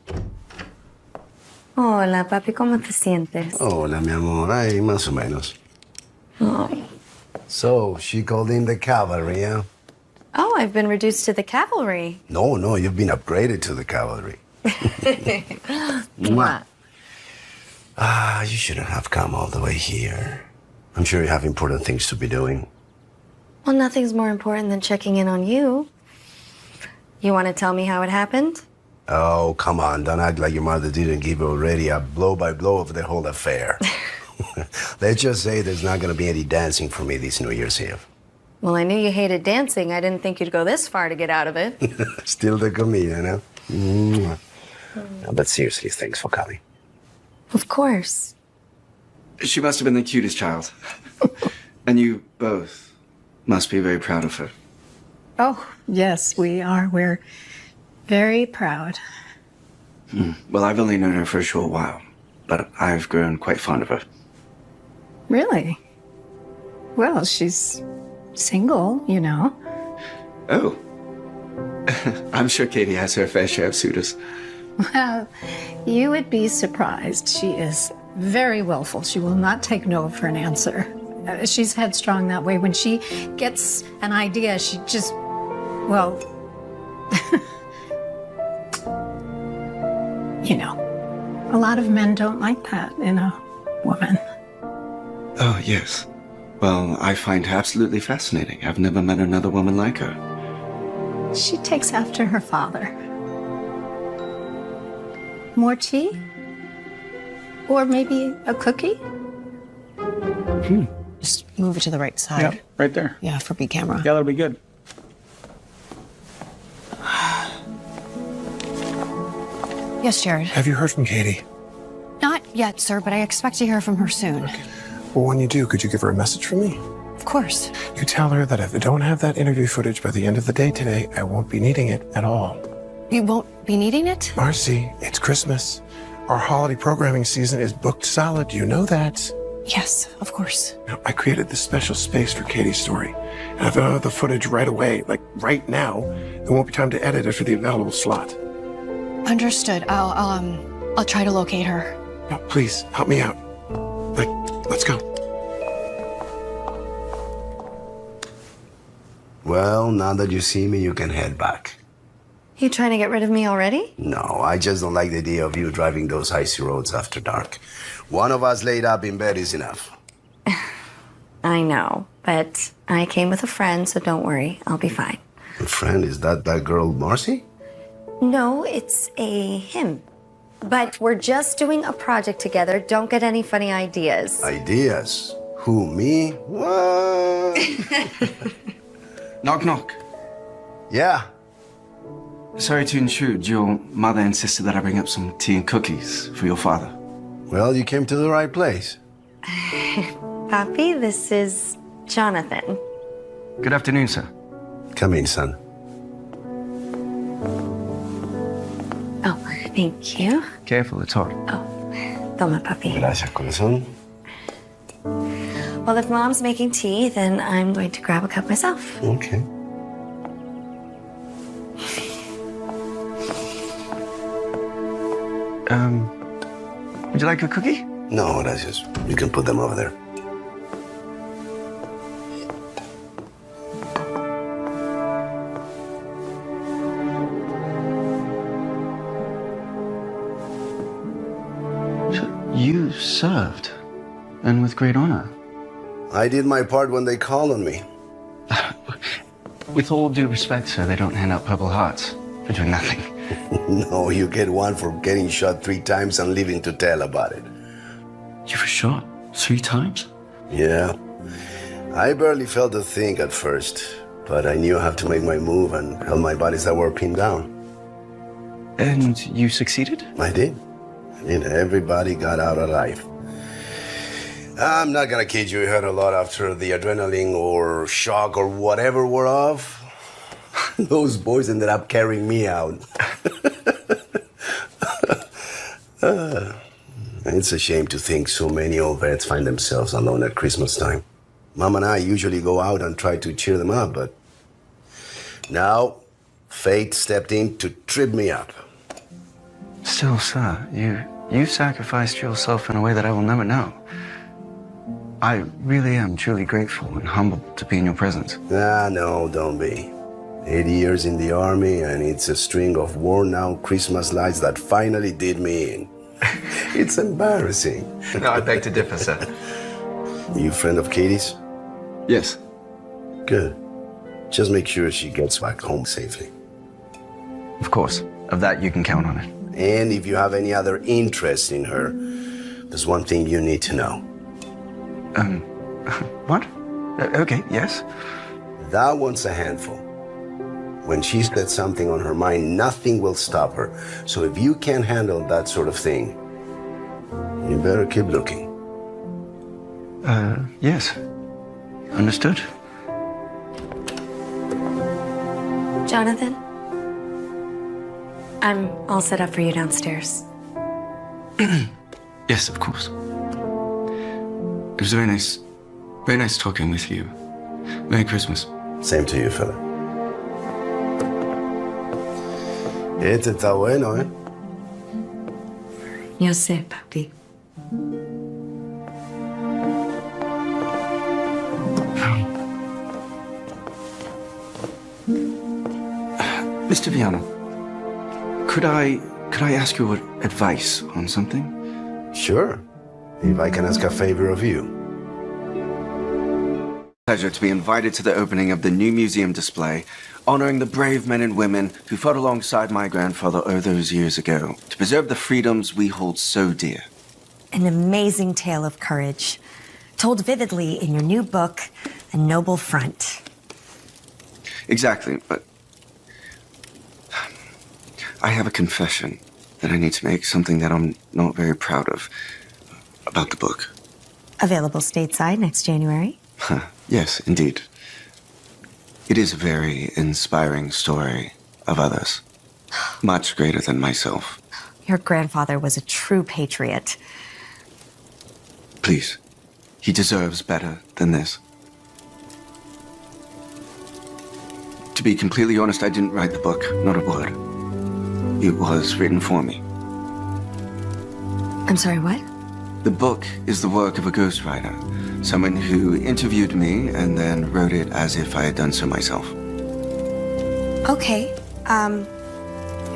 Hola, papi, ¿cómo te sientes? Hola, mi amor. Ay, más o menos. Ay. So, she called in the cavalry, huh? Oh, I've been reduced to the cavalry. No, you've been upgraded to the cavalry. Mwah. You shouldn't have come all the way here. I'm sure you have important things to be doing. Well, nothing's more important than checking in on you. You want to tell me how it happened? Oh, come on. Don't act like your mother didn't give you already a blow-by-blow of the whole affair. Let's just say there's not going to be any dancing for me this New Year's Eve. Well, I knew you hated dancing. I didn't think you'd go this far to get out of it. Still the comedian, huh? Mwah. No, but seriously, thanks for coming. Of course. She must have been the cutest child. And you both must be very proud of her. Oh, yes, we are. We're very proud. Well, I've only known her for a short while, but I've grown quite fond of her. Really? Well, she's single, you know. Oh. I'm sure Katie has her fair share of suitors. Well, you would be surprised. She is very willful. She will not take no for an answer. She's headstrong that way. When she gets an idea, she just, well, you know, a lot of men don't like that in a woman. Oh, yes. Well, I find her absolutely fascinating. I've never met another woman like her. She takes after her father. More tea? Or maybe a cookie? Just move it to the right side. Yep, right there. Yeah, for B camera. Yeah, that'll be good. Yes, Jared. Have you heard from Katie? Not yet, sir, but I expect to hear from her soon. Well, when you do, could you give her a message from me? Of course. You tell her that if I don't have that interview footage by the end of the day today, I won't be needing it at all. You won't be needing it? Marcy, it's Christmas. Our holiday programming season is booked solid. You know that. Yes, of course. Now, I created this special space for Katie's story. And if I don't have the footage right away, like right now, there won't be time to edit it for the available slot. Understood. I'll try to locate her. Now, please, help me out. Like, let's go. Well, now that you see me, you can head back. You trying to get rid of me already? No, I just don't like the idea of you driving those icy roads after dark. One of us laid up in bed is enough. I know, but I came with a friend, so don't worry. I'll be fine. A friend, is that girl Marcy? No, it's a him. But we're just doing a project together. Don't get any funny ideas. Ideas? Who, me? What? Knock, knock. Yeah. Sorry to intrude. Your mother insisted that I bring up some tea and cookies for your father. Well, you came to the right place. Papi, this is Jonathan. Good afternoon, sir. Come in, son. Oh, thank you. Careful, it's hot. Toma, papi. Gracias, corazón. Well, if Mom's making tea, then I'm going to grab a cup myself. Okay. Would you like a cookie? No, gracias. You can put them over there. You served, and with great honor. I did my part when they called on me. With all due respect, sir, they don't hand out Purple Hearts for doing nothing. No, you get one for getting shot 3 times and living to tell about it. You were shot 3 times? Yeah. I barely felt a thing at first, but I knew I had to make my move and held my buddies that were pinned down. And you succeeded? I did. And everybody got out alive. I'm not gonna kid you, it hurt a lot after the adrenaline or shock or whatever wore off. Those boys ended up carrying me out. It's a shame to think so many old vets find themselves alone at Christmas time. Mom and I usually go out and try to cheer them up, but now fate stepped in to trip me up. Still, sir, you sacrificed yourself in a way that I will never know. I really am truly grateful and humbled to be in your presence. Ah, no, don't be. 8 years in the army, and it's a string of worn-out Christmas lights that finally did me in. It's embarrassing. No, I beg to differ, sir. You friend of Katie's? Yes. Good. Just make sure she gets back home safely. Of course. Of that, you can count on it. And if you have any other interest in her, there's one thing you need to know. What? Okay, yes. That one's a handful. When she's got something on her mind, nothing will stop her. So if you can't handle that sort of thing, you better keep looking. Yes. Understood. Jonathan, I'm all set up for you downstairs. Yes, of course. It was very nice talking with you. Merry Christmas. Same to you, fella. Este está bueno, ¿eh? Yo sé, papi. Mr. Viano, could I ask your advice on something? Sure. If I can ask a favor of you. Pleasure to be invited to the opening of the new museum display, honoring the brave men and women who fought alongside my grandfather all those years ago to preserve the freedoms we hold so dear. An amazing tale of courage, told vividly in your new book, A Noble Front. Exactly, but I have a confession that I need to make, something that I'm not very proud of about the book. Available stateside next January. Yes, indeed. It is a very inspiring story of others, much greater than myself. Your grandfather was a true patriot. Please, he deserves better than this. To be completely honest, I didn't write the book, not a word. It was written for me. I'm sorry, what? The book is the work of a ghostwriter, someone who interviewed me and then wrote it as if I had done so myself. Okay,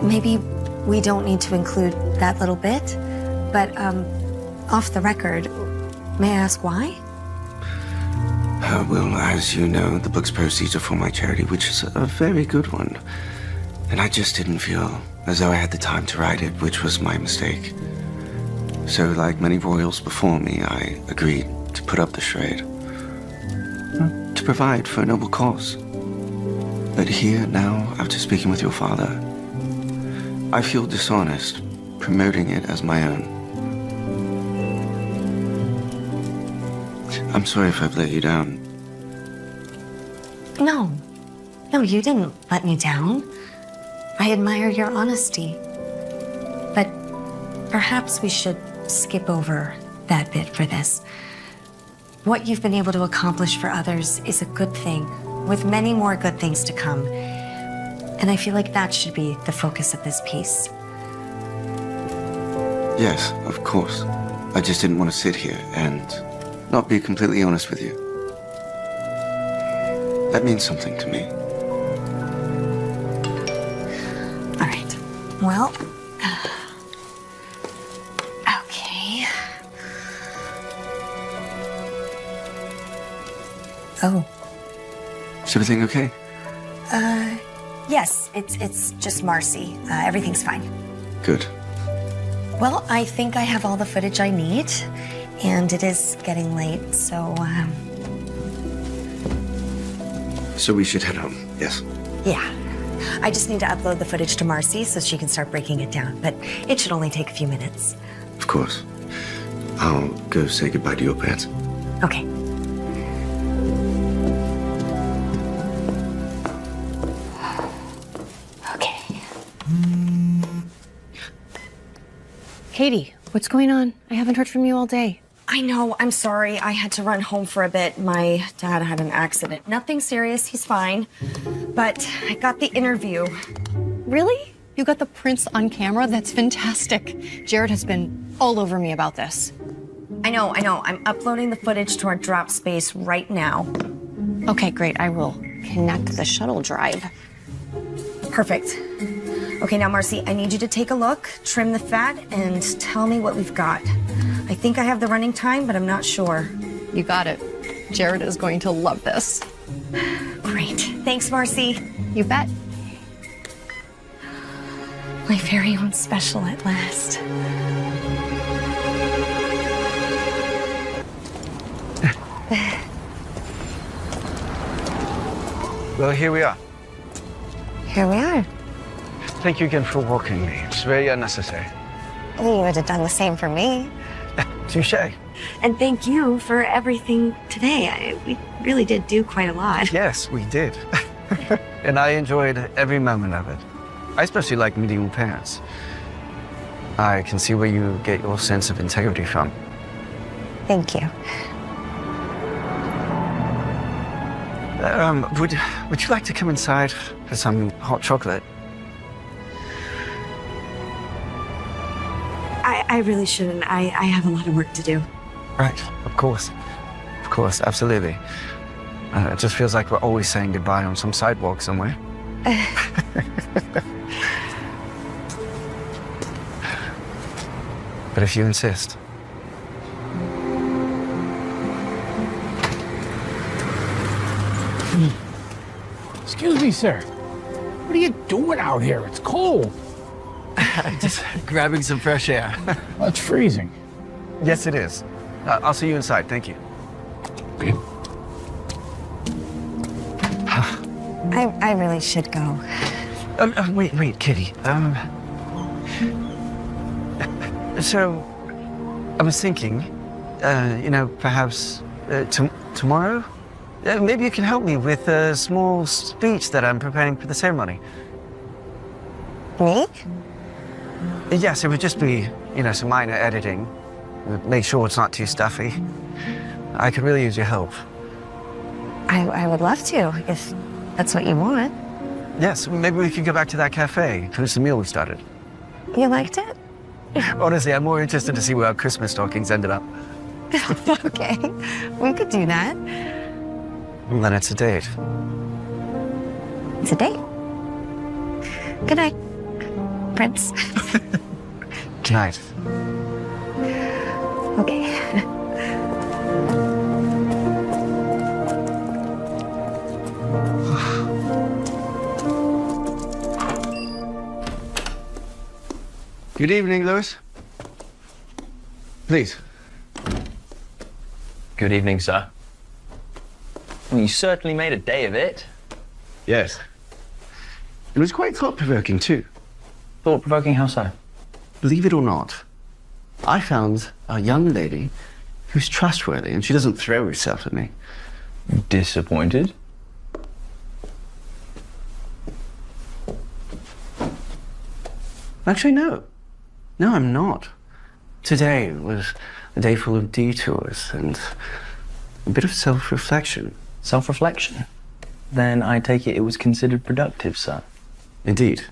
maybe we don't need to include that little bit, but, off the record, may I ask why? Well, as you know, the book's proceeds are for my charity, which is a very good one. And I just didn't feel as though I had the time to write it, which was my mistake. So, like many royals before me, I agreed to put up the charade. To provide for a noble cause. But here, now, after speaking with your father, I feel dishonest promoting it as my own. I'm sorry if I've let you down. No. No, you didn't let me down. I admire your honesty. But perhaps we should skip over that bit for this. What you've been able to accomplish for others is a good thing, with many more good things to come. And I feel like that should be the focus of this piece. Yes, of course. I just didn't want to sit here and not be completely honest with you. That means something to me. All right. Well, okay. Oh. Is everything okay? Yes, it's just Marcy. Everything's fine. Good. Well, I think I have all the footage I need, and it is getting late, so, So we should head home, yes? yeah. I just need to upload the footage to Marcy so she can start breaking it down, but it should only take a few minutes. Of course. I'll go say goodbye to your pets. Okay. Katie, what's going on? I haven't heard from you all day. I know, I'm sorry. I had to run home for a bit. My dad had an accident. Nothing serious, he's fine. But I got the interview. Really? You got the prince on camera? That's fantastic. Jared has been all over me about this. I know. I'm uploading the footage to our drop space right now. Okay, great. I will connect the shuttle drive. Perfect. Okay, now, Marcy, I need you to take a look, trim the fat, and tell me what we've got. I think I have the running time, but I'm not sure. You got it. Jared is going to love this. Great. Thanks, Marcy. You bet. My very own special at last. Well, here we are. Here we are. Thank you again for walking me. It's very unnecessary. You would have done the same for me. Touche. And thank you for everything today. We really did do quite a lot. Yes, we did. And I enjoyed every moment of it. I especially like meeting your parents. I can see where you get your sense of integrity from. Thank you. Would you like to come inside for some hot chocolate? I really shouldn't. I have a lot of work to do. Right, of course. Of course, absolutely. It just feels like we're always saying goodbye on some sidewalk somewhere. But if you insist. Excuse me, sir. What are you doing out here? It's cold. Just grabbing some fresh air. Well, it's freezing. Yes, it is. I'll see you inside. Thank you. Okay. I really should go. Wait, Kitty. So, I was thinking, perhaps tomorrow? Maybe you can help me with a small speech that I'm preparing for the ceremony. Me? Yes, it would just be, some minor editing. Make sure it's not too stuffy. I could really use your help. I would love to, if that's what you want. Yes, maybe we could go back to that cafe, finish the meal we started. You liked it? Honestly, I'm more interested to see where our Christmas stockings ended up. Okay, we could do that. Well, then it's a date. It's a date. Good night, Prince. Good night. Okay. Good evening, Louis. Please. Good evening, sir. Well, you certainly made a day of it. Yes. It was quite thought-provoking, too. Thought-provoking, how so? Believe it or not, I found a young lady who's trustworthy and she doesn't throw herself at me. Disappointed? Actually, no. No, I'm not. Today was a day full of detours and a bit of self-reflection. Self-reflection? Then I take it was considered productive, sir. Indeed.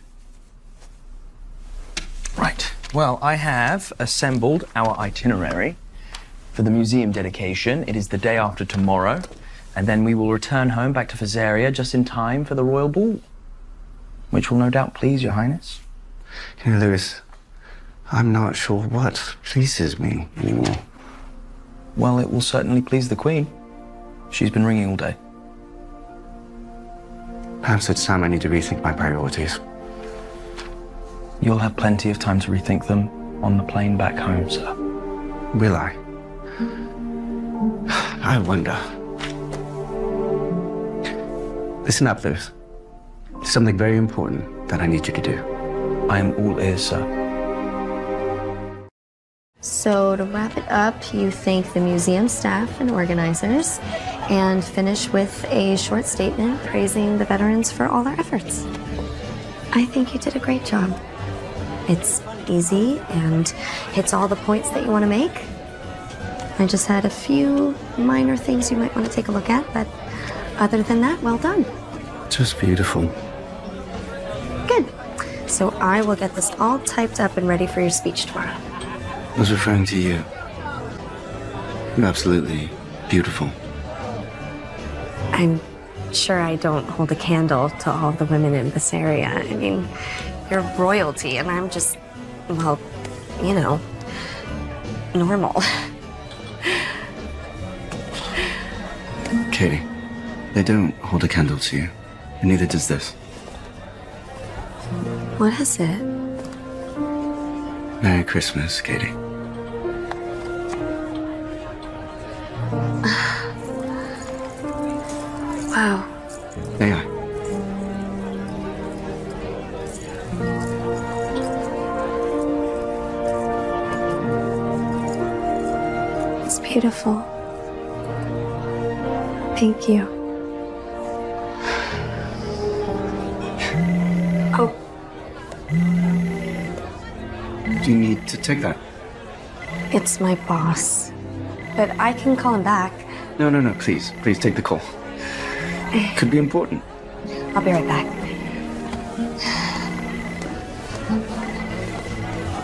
Right. Well, I have assembled our itinerary for the museum dedication. It is the day after tomorrow, and then we will return home back to Phasaria just in time for the royal ball, which will no doubt please your highness. Louis, I'm not sure what pleases me anymore. Well, it will certainly please the Queen. She's been ringing all day. Perhaps it's time I need to rethink my priorities. You'll have plenty of time to rethink them on the plane back home, sir. Will I? I wonder. Listen up, Lewis. There's something very important that I need you to do. I am all ears, sir. So to wrap it up, you thank the museum staff and organizers and finish with a short statement praising the veterans for all their efforts. I think you did a great job. It's easy and hits all the points that you want to make. I just had a few minor things you might want to take a look at, but other than that, well done. Just beautiful. Good. So I will get this all typed up and ready for your speech tomorrow. I was referring to you. You're absolutely beautiful. I'm sure I don't hold a candle to all the women in this area. I mean, you're royalty, and I'm just, well, you know, normal. Katie, they don't hold a candle to you, and neither does this. What is it? Merry Christmas, Katie. Wow. May I? It's beautiful. Thank you. Oh. Do you need to take that? It's my boss. But I can call him back. No, please. Please take the call. Could be important. I'll be right back.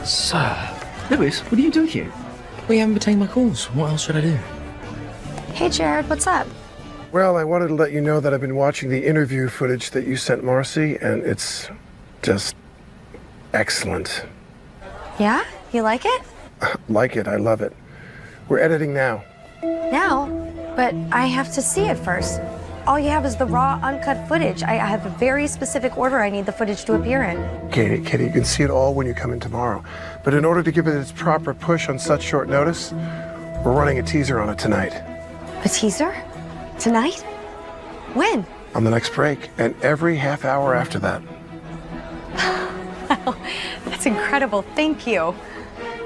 Sir. Lewis, what are you doing here? We haven't been taking my calls. What else should I do? Hey, Jared, what's up? Well, I wanted to let you know that I've been watching the interview footage that you sent Marcy, and it's just excellent. Yeah? You like it? Like it, I love it. We're editing now. Now? But I have to see it first. All you have is the raw, uncut footage. I have a very specific order I need the footage to appear in. Katie, you can see it all when you come in tomorrow. But in order to give it its proper push on such short notice, we're running a teaser on it tonight. A teaser? Tonight? When? On the next break, and every half hour after that. Wow, that's incredible. Thank you.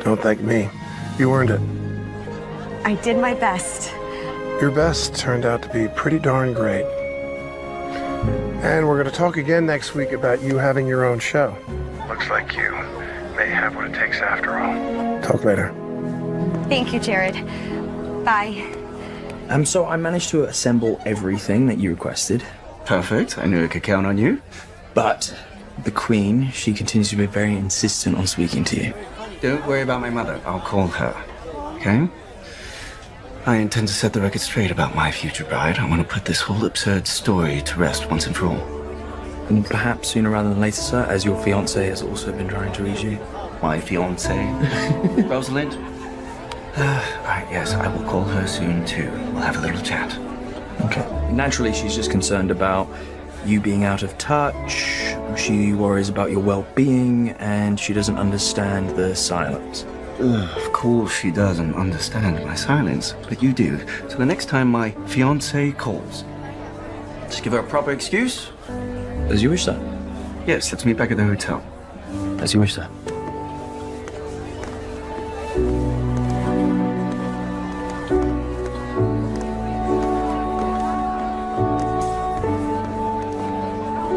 Don't thank me. You earned it. I did my best. Your best turned out to be pretty darn great. And we're going to talk again next week about you having your own show. Looks like you may have what it takes after all. Talk later. Thank you, Jared. Bye. So I managed to assemble everything that you requested. Perfect. I knew I could count on you. But the Queen, she continues to be very insistent on speaking to you. Don't worry about my mother. I'll call her. Okay? I intend to set the record straight about my future bride. I want to put this whole absurd story to rest once and for all. And perhaps sooner rather than later, sir, as your fiancé has also been trying to reach you. My fiancé? Rosalind? Right, yes, I will call her soon too. We'll have a little chat. Okay. Naturally, she's just concerned about you being out of touch. She worries about your well-being, and she doesn't understand the silence. Of course she doesn't understand my silence, but you do. So the next time my fiancé calls, just give her a proper excuse. As you wish, sir. Yes, let's meet back at the hotel. As you wish, sir.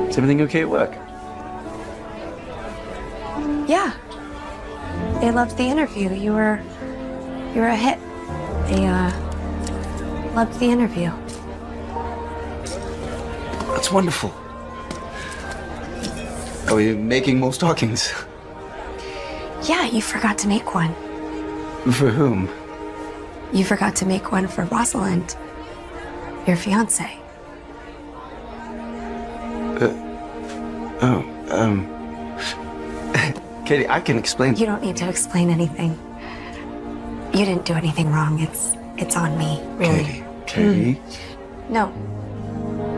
Is everything okay at work? Yeah. They loved the interview. You were a hit. They loved the interview. That's wonderful. Are we making more stockings? Yeah, you forgot to make one. For whom? You forgot to make one for Rosalind, your fiancée. Katie, I can explain. You don't need to explain anything. You didn't do anything wrong. It's on me, really. Katie. No,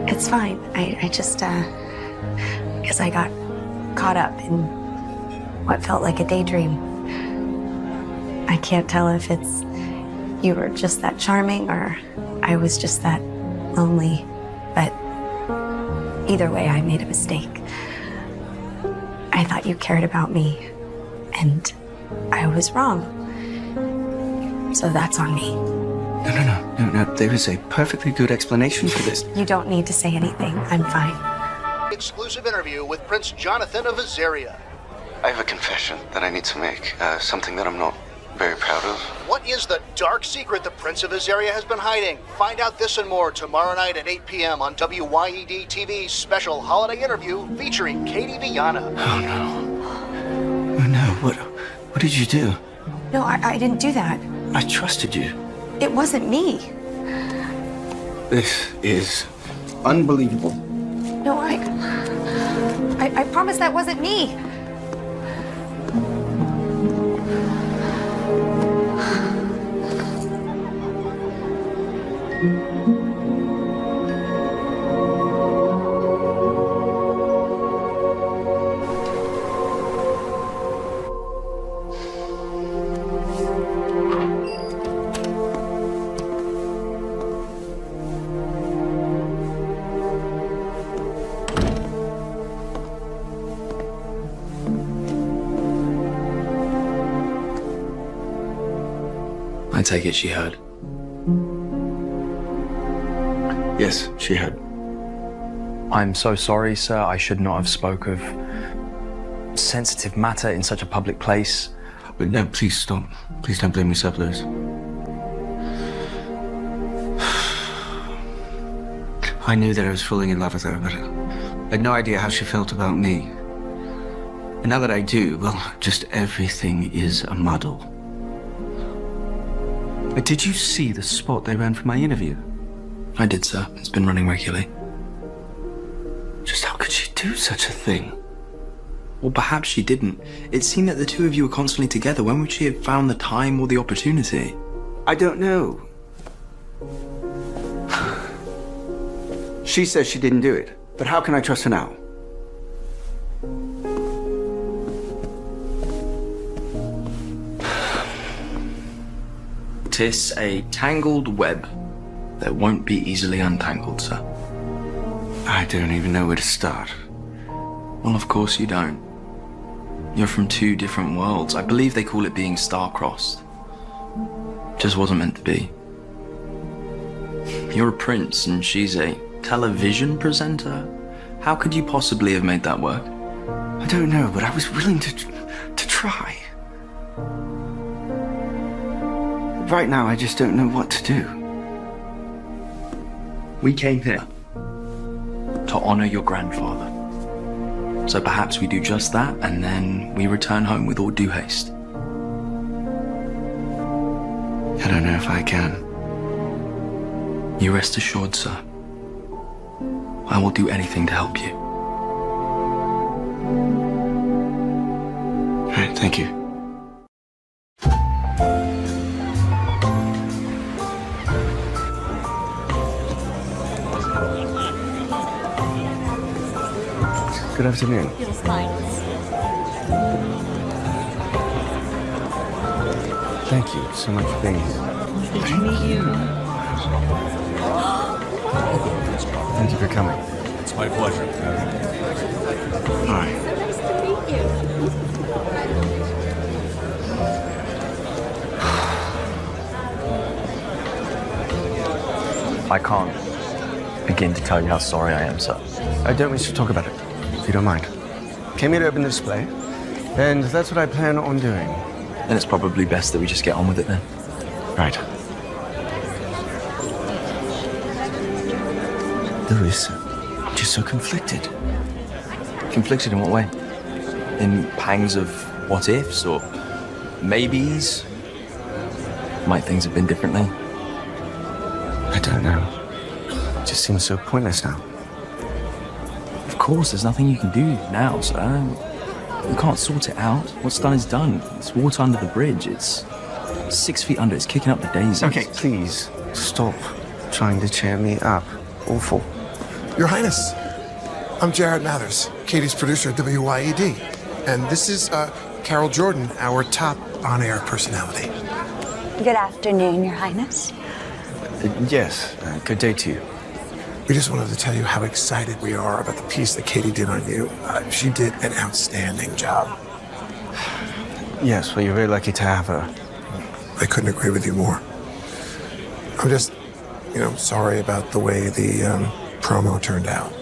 it's fine. I just, guess I got caught up in what felt like a daydream. I can't tell if it's you were just that charming or I was just that lonely, but either way, I made a mistake. I thought you cared about me, and I was wrong. So that's on me. No. There is a perfectly good explanation for this. You don't need to say anything. I'm fine. Exclusive interview with Prince Jonathan of Azaria. I have a confession that I need to make. Something that I'm not very proud of. What is the dark secret the Prince of Azaria has been hiding? Find out this and more tomorrow night at 8 p.m. on WYED TV's special holiday interview featuring Katie Viana. Oh no. What did you do? No, I didn't do that. I trusted you. It wasn't me. This is unbelievable. No, I promise that wasn't me. I take it she heard. Yes, she heard. I'm so sorry, sir. I should not have spoke of sensitive matter in such a public place. But no, please stop. Please don't blame yourself, Lewis. I knew that I was falling in love with her, but I had no idea how she felt about me. And now that I do, well, just everything is a muddle. But did you see the spot they ran for my interview? I did, sir. It's been running regularly. Just how could she do such a thing? Well, perhaps she didn't. It seemed that the two of you were constantly together. When would she have found the time or the opportunity? I don't know. She says she didn't do it, but how can I trust her now? Tis a tangled web that won't be easily untangled, sir. I don't even know where to start. Well, of course you don't. You're from two different worlds. I believe they call it being star-crossed. Just wasn't meant to be. You're a prince and she's a television presenter. How could you possibly have made that work? I don't know, but I was willing to try. Right now, I just don't know what to do. We came here to honor your grandfather. So perhaps we do just that, and then we return home with all due haste. I don't know if I can. You rest assured, sir. I will do anything to help you. All right, thank you. Good afternoon. Feels fine. Thank you so much for being here. Good to meet you. Thank you for coming. It's my pleasure. Hi. Nice to meet you. I can't begin to tell you how sorry I am, sir. I don't wish to talk about it, if you don't mind. Came here to open the display, and that's what I plan on doing. Then it's probably best that we just get on with it then. Right. Lewis, I'm just so conflicted. Conflicted in what way? In pangs of what ifs or maybes? Might things have been differently? I don't know. It just seems so pointless now. Of course, there's nothing you can do now, sir. You can't sort it out. What's done is done. It's water under the bridge. It's 6 feet under. It's kicking up the daisies. Okay, please, stop trying to cheer me up. Awful. Your Highness, I'm Jared Mathers, Katie's producer at WYED. And this is Carol Jordan, our top on-air personality. Good afternoon, Your Highness. Yes, good day to you. We just wanted to tell you how excited we are about the piece that Katie did on you. She did an outstanding job. Yes, well, you're very lucky to have her. I couldn't agree with you more. I'm just, sorry about the way the promo turned out.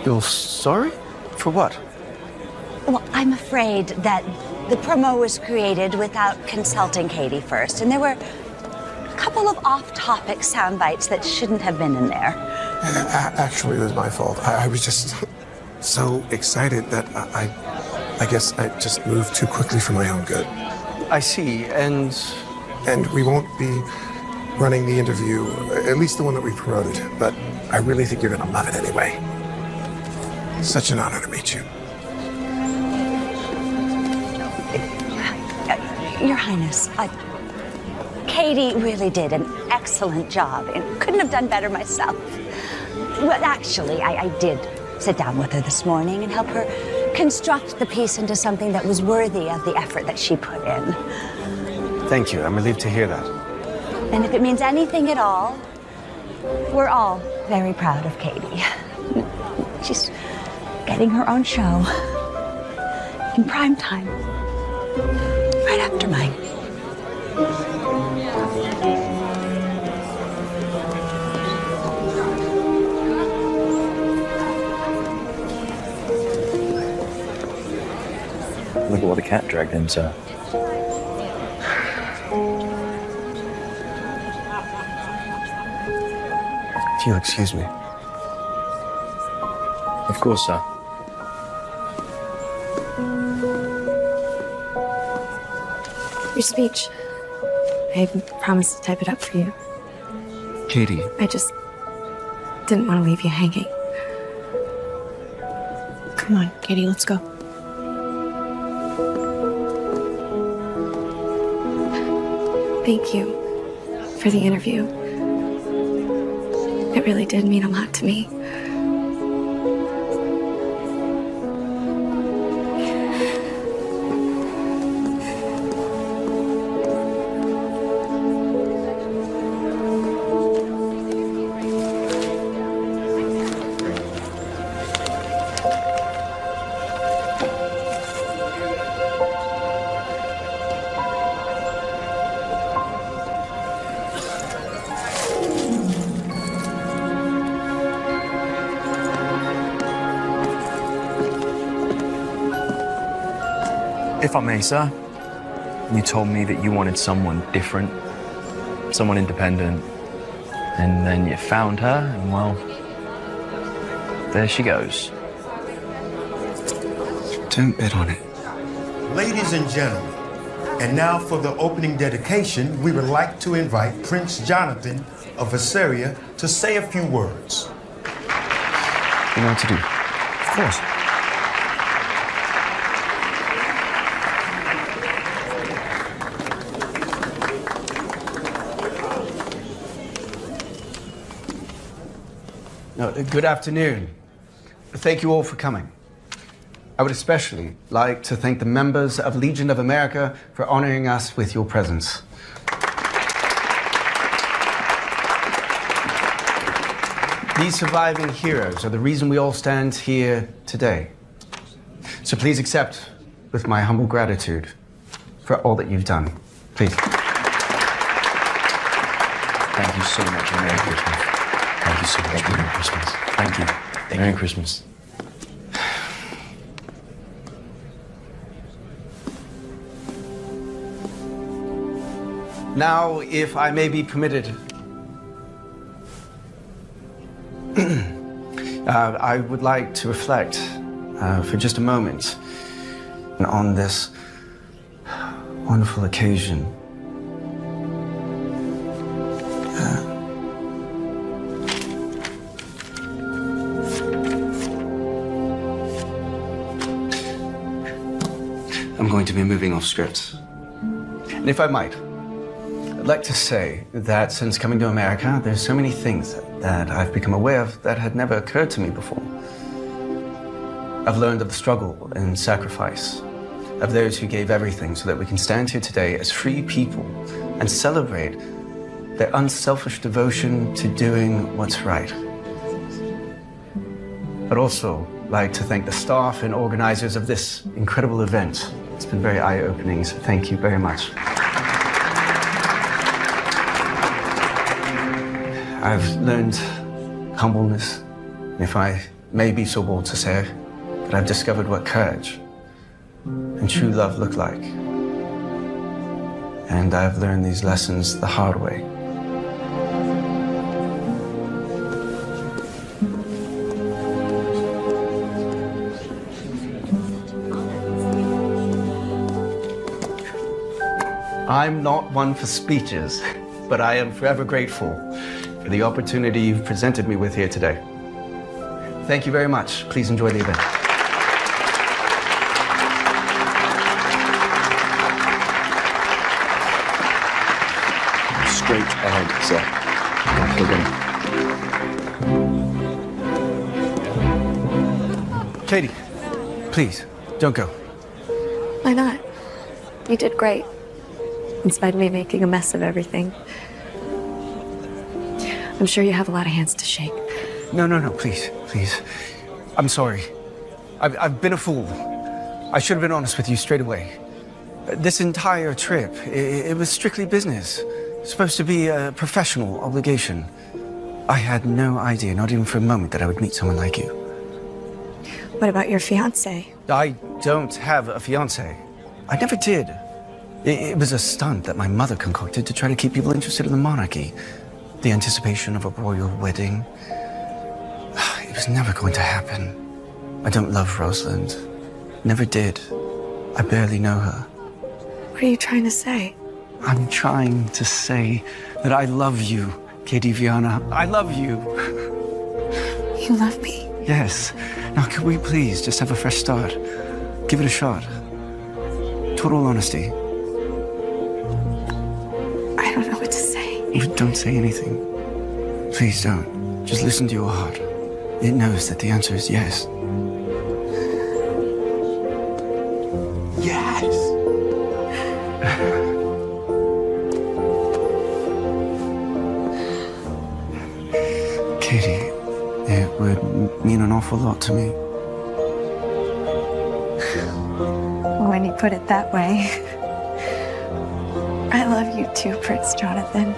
You're sorry? For what? Well, I'm afraid that the promo was created without consulting Katie first, and there were a couple of off-topic sound bites that shouldn't have been in there. Actually, it was my fault. I was just so excited that I guess I just moved too quickly for my own good. I see, and we won't be running the interview, at least the one that we promoted, but I really think you're gonna love it anyway. Such an honor to meet you. Your Highness, Katie really did an excellent job and couldn't have done better myself. Well, actually, I did sit down with her this morning and help her construct the piece into something that was worthy of the effort that she put in. Thank you. I'm relieved to hear that. And if it means anything at all, we're all very proud of Katie. She's getting her own show in prime time, right after mine. Look at what the cat dragged in, sir. If you'll excuse me. Of course, sir. Your speech. I promised to type it up for you. Katie. I just didn't want to leave you hanging. Come on, Katie, let's go. Thank you for the interview. It really did mean a lot to me. If I may, sir, you told me that you wanted someone different, someone independent, and then you found her, and well, there she goes. Don't bet on it. Ladies and gentlemen, and now for the opening dedication, we would like to invite Prince Jonathan of Assyria to say a few words. You know what to do. Of course. No, good afternoon. Thank you all for coming. I would especially like to thank the members of Legion of America for honoring us with your presence. These surviving heroes are the reason we all stand here today. So please accept with my humble gratitude for all that you've done. Please. Thank you so much, and Merry Christmas. Thank you so much, Merry Christmas. Thank you. Merry Christmas. Now, if I may be permitted, I would like to reflect for just a moment on this wonderful occasion. I'm going to be moving off script. And if I might, I'd like to say that since coming to America, there's so many things that I've become aware of that had never occurred to me before. I've learned of the struggle and sacrifice of those who gave everything so that we can stand here today as free people and celebrate their unselfish devotion to doing what's right. I'd also like to thank the staff and organizers of this incredible event. It's been very eye-opening, so thank you very much. I've learned humbleness, if I may be so bold to say, that I've discovered what courage and true love look like. And I've learned these lessons the hard way. I'm not one for speeches, but I am forever grateful for the opportunity you've presented me with here today. Thank you very much. Please enjoy the event. Straight ahead, sir. Katie, please, don't go. Why not? You did great. In spite of me making a mess of everything. I'm sure you have a lot of hands to shake. No, please. I'm sorry. I've been a fool. I should have been honest with you straight away. This entire trip, it was strictly business. Supposed to be a professional obligation. I had no idea, not even for a moment, that I would meet someone like you. What about your fiance? I don't have a fiance. I never did. It was a stunt that my mother concocted to try to keep people interested in the monarchy. The anticipation of a royal wedding. It was never going to happen. I don't love Rosalind. Never did. I barely know her. What are you trying to say? I'm trying to say that I love you, Katie Viana. I love you. You love me? Yes. Now, could we please just have a fresh start? Give it a shot. Total honesty. I don't know what to say. Don't say anything. Please don't. Just listen to your heart. It knows that the answer is yes. Yes! Katie, it would mean an awful lot to me. When you put it that way. I love you too, Prince Jonathan.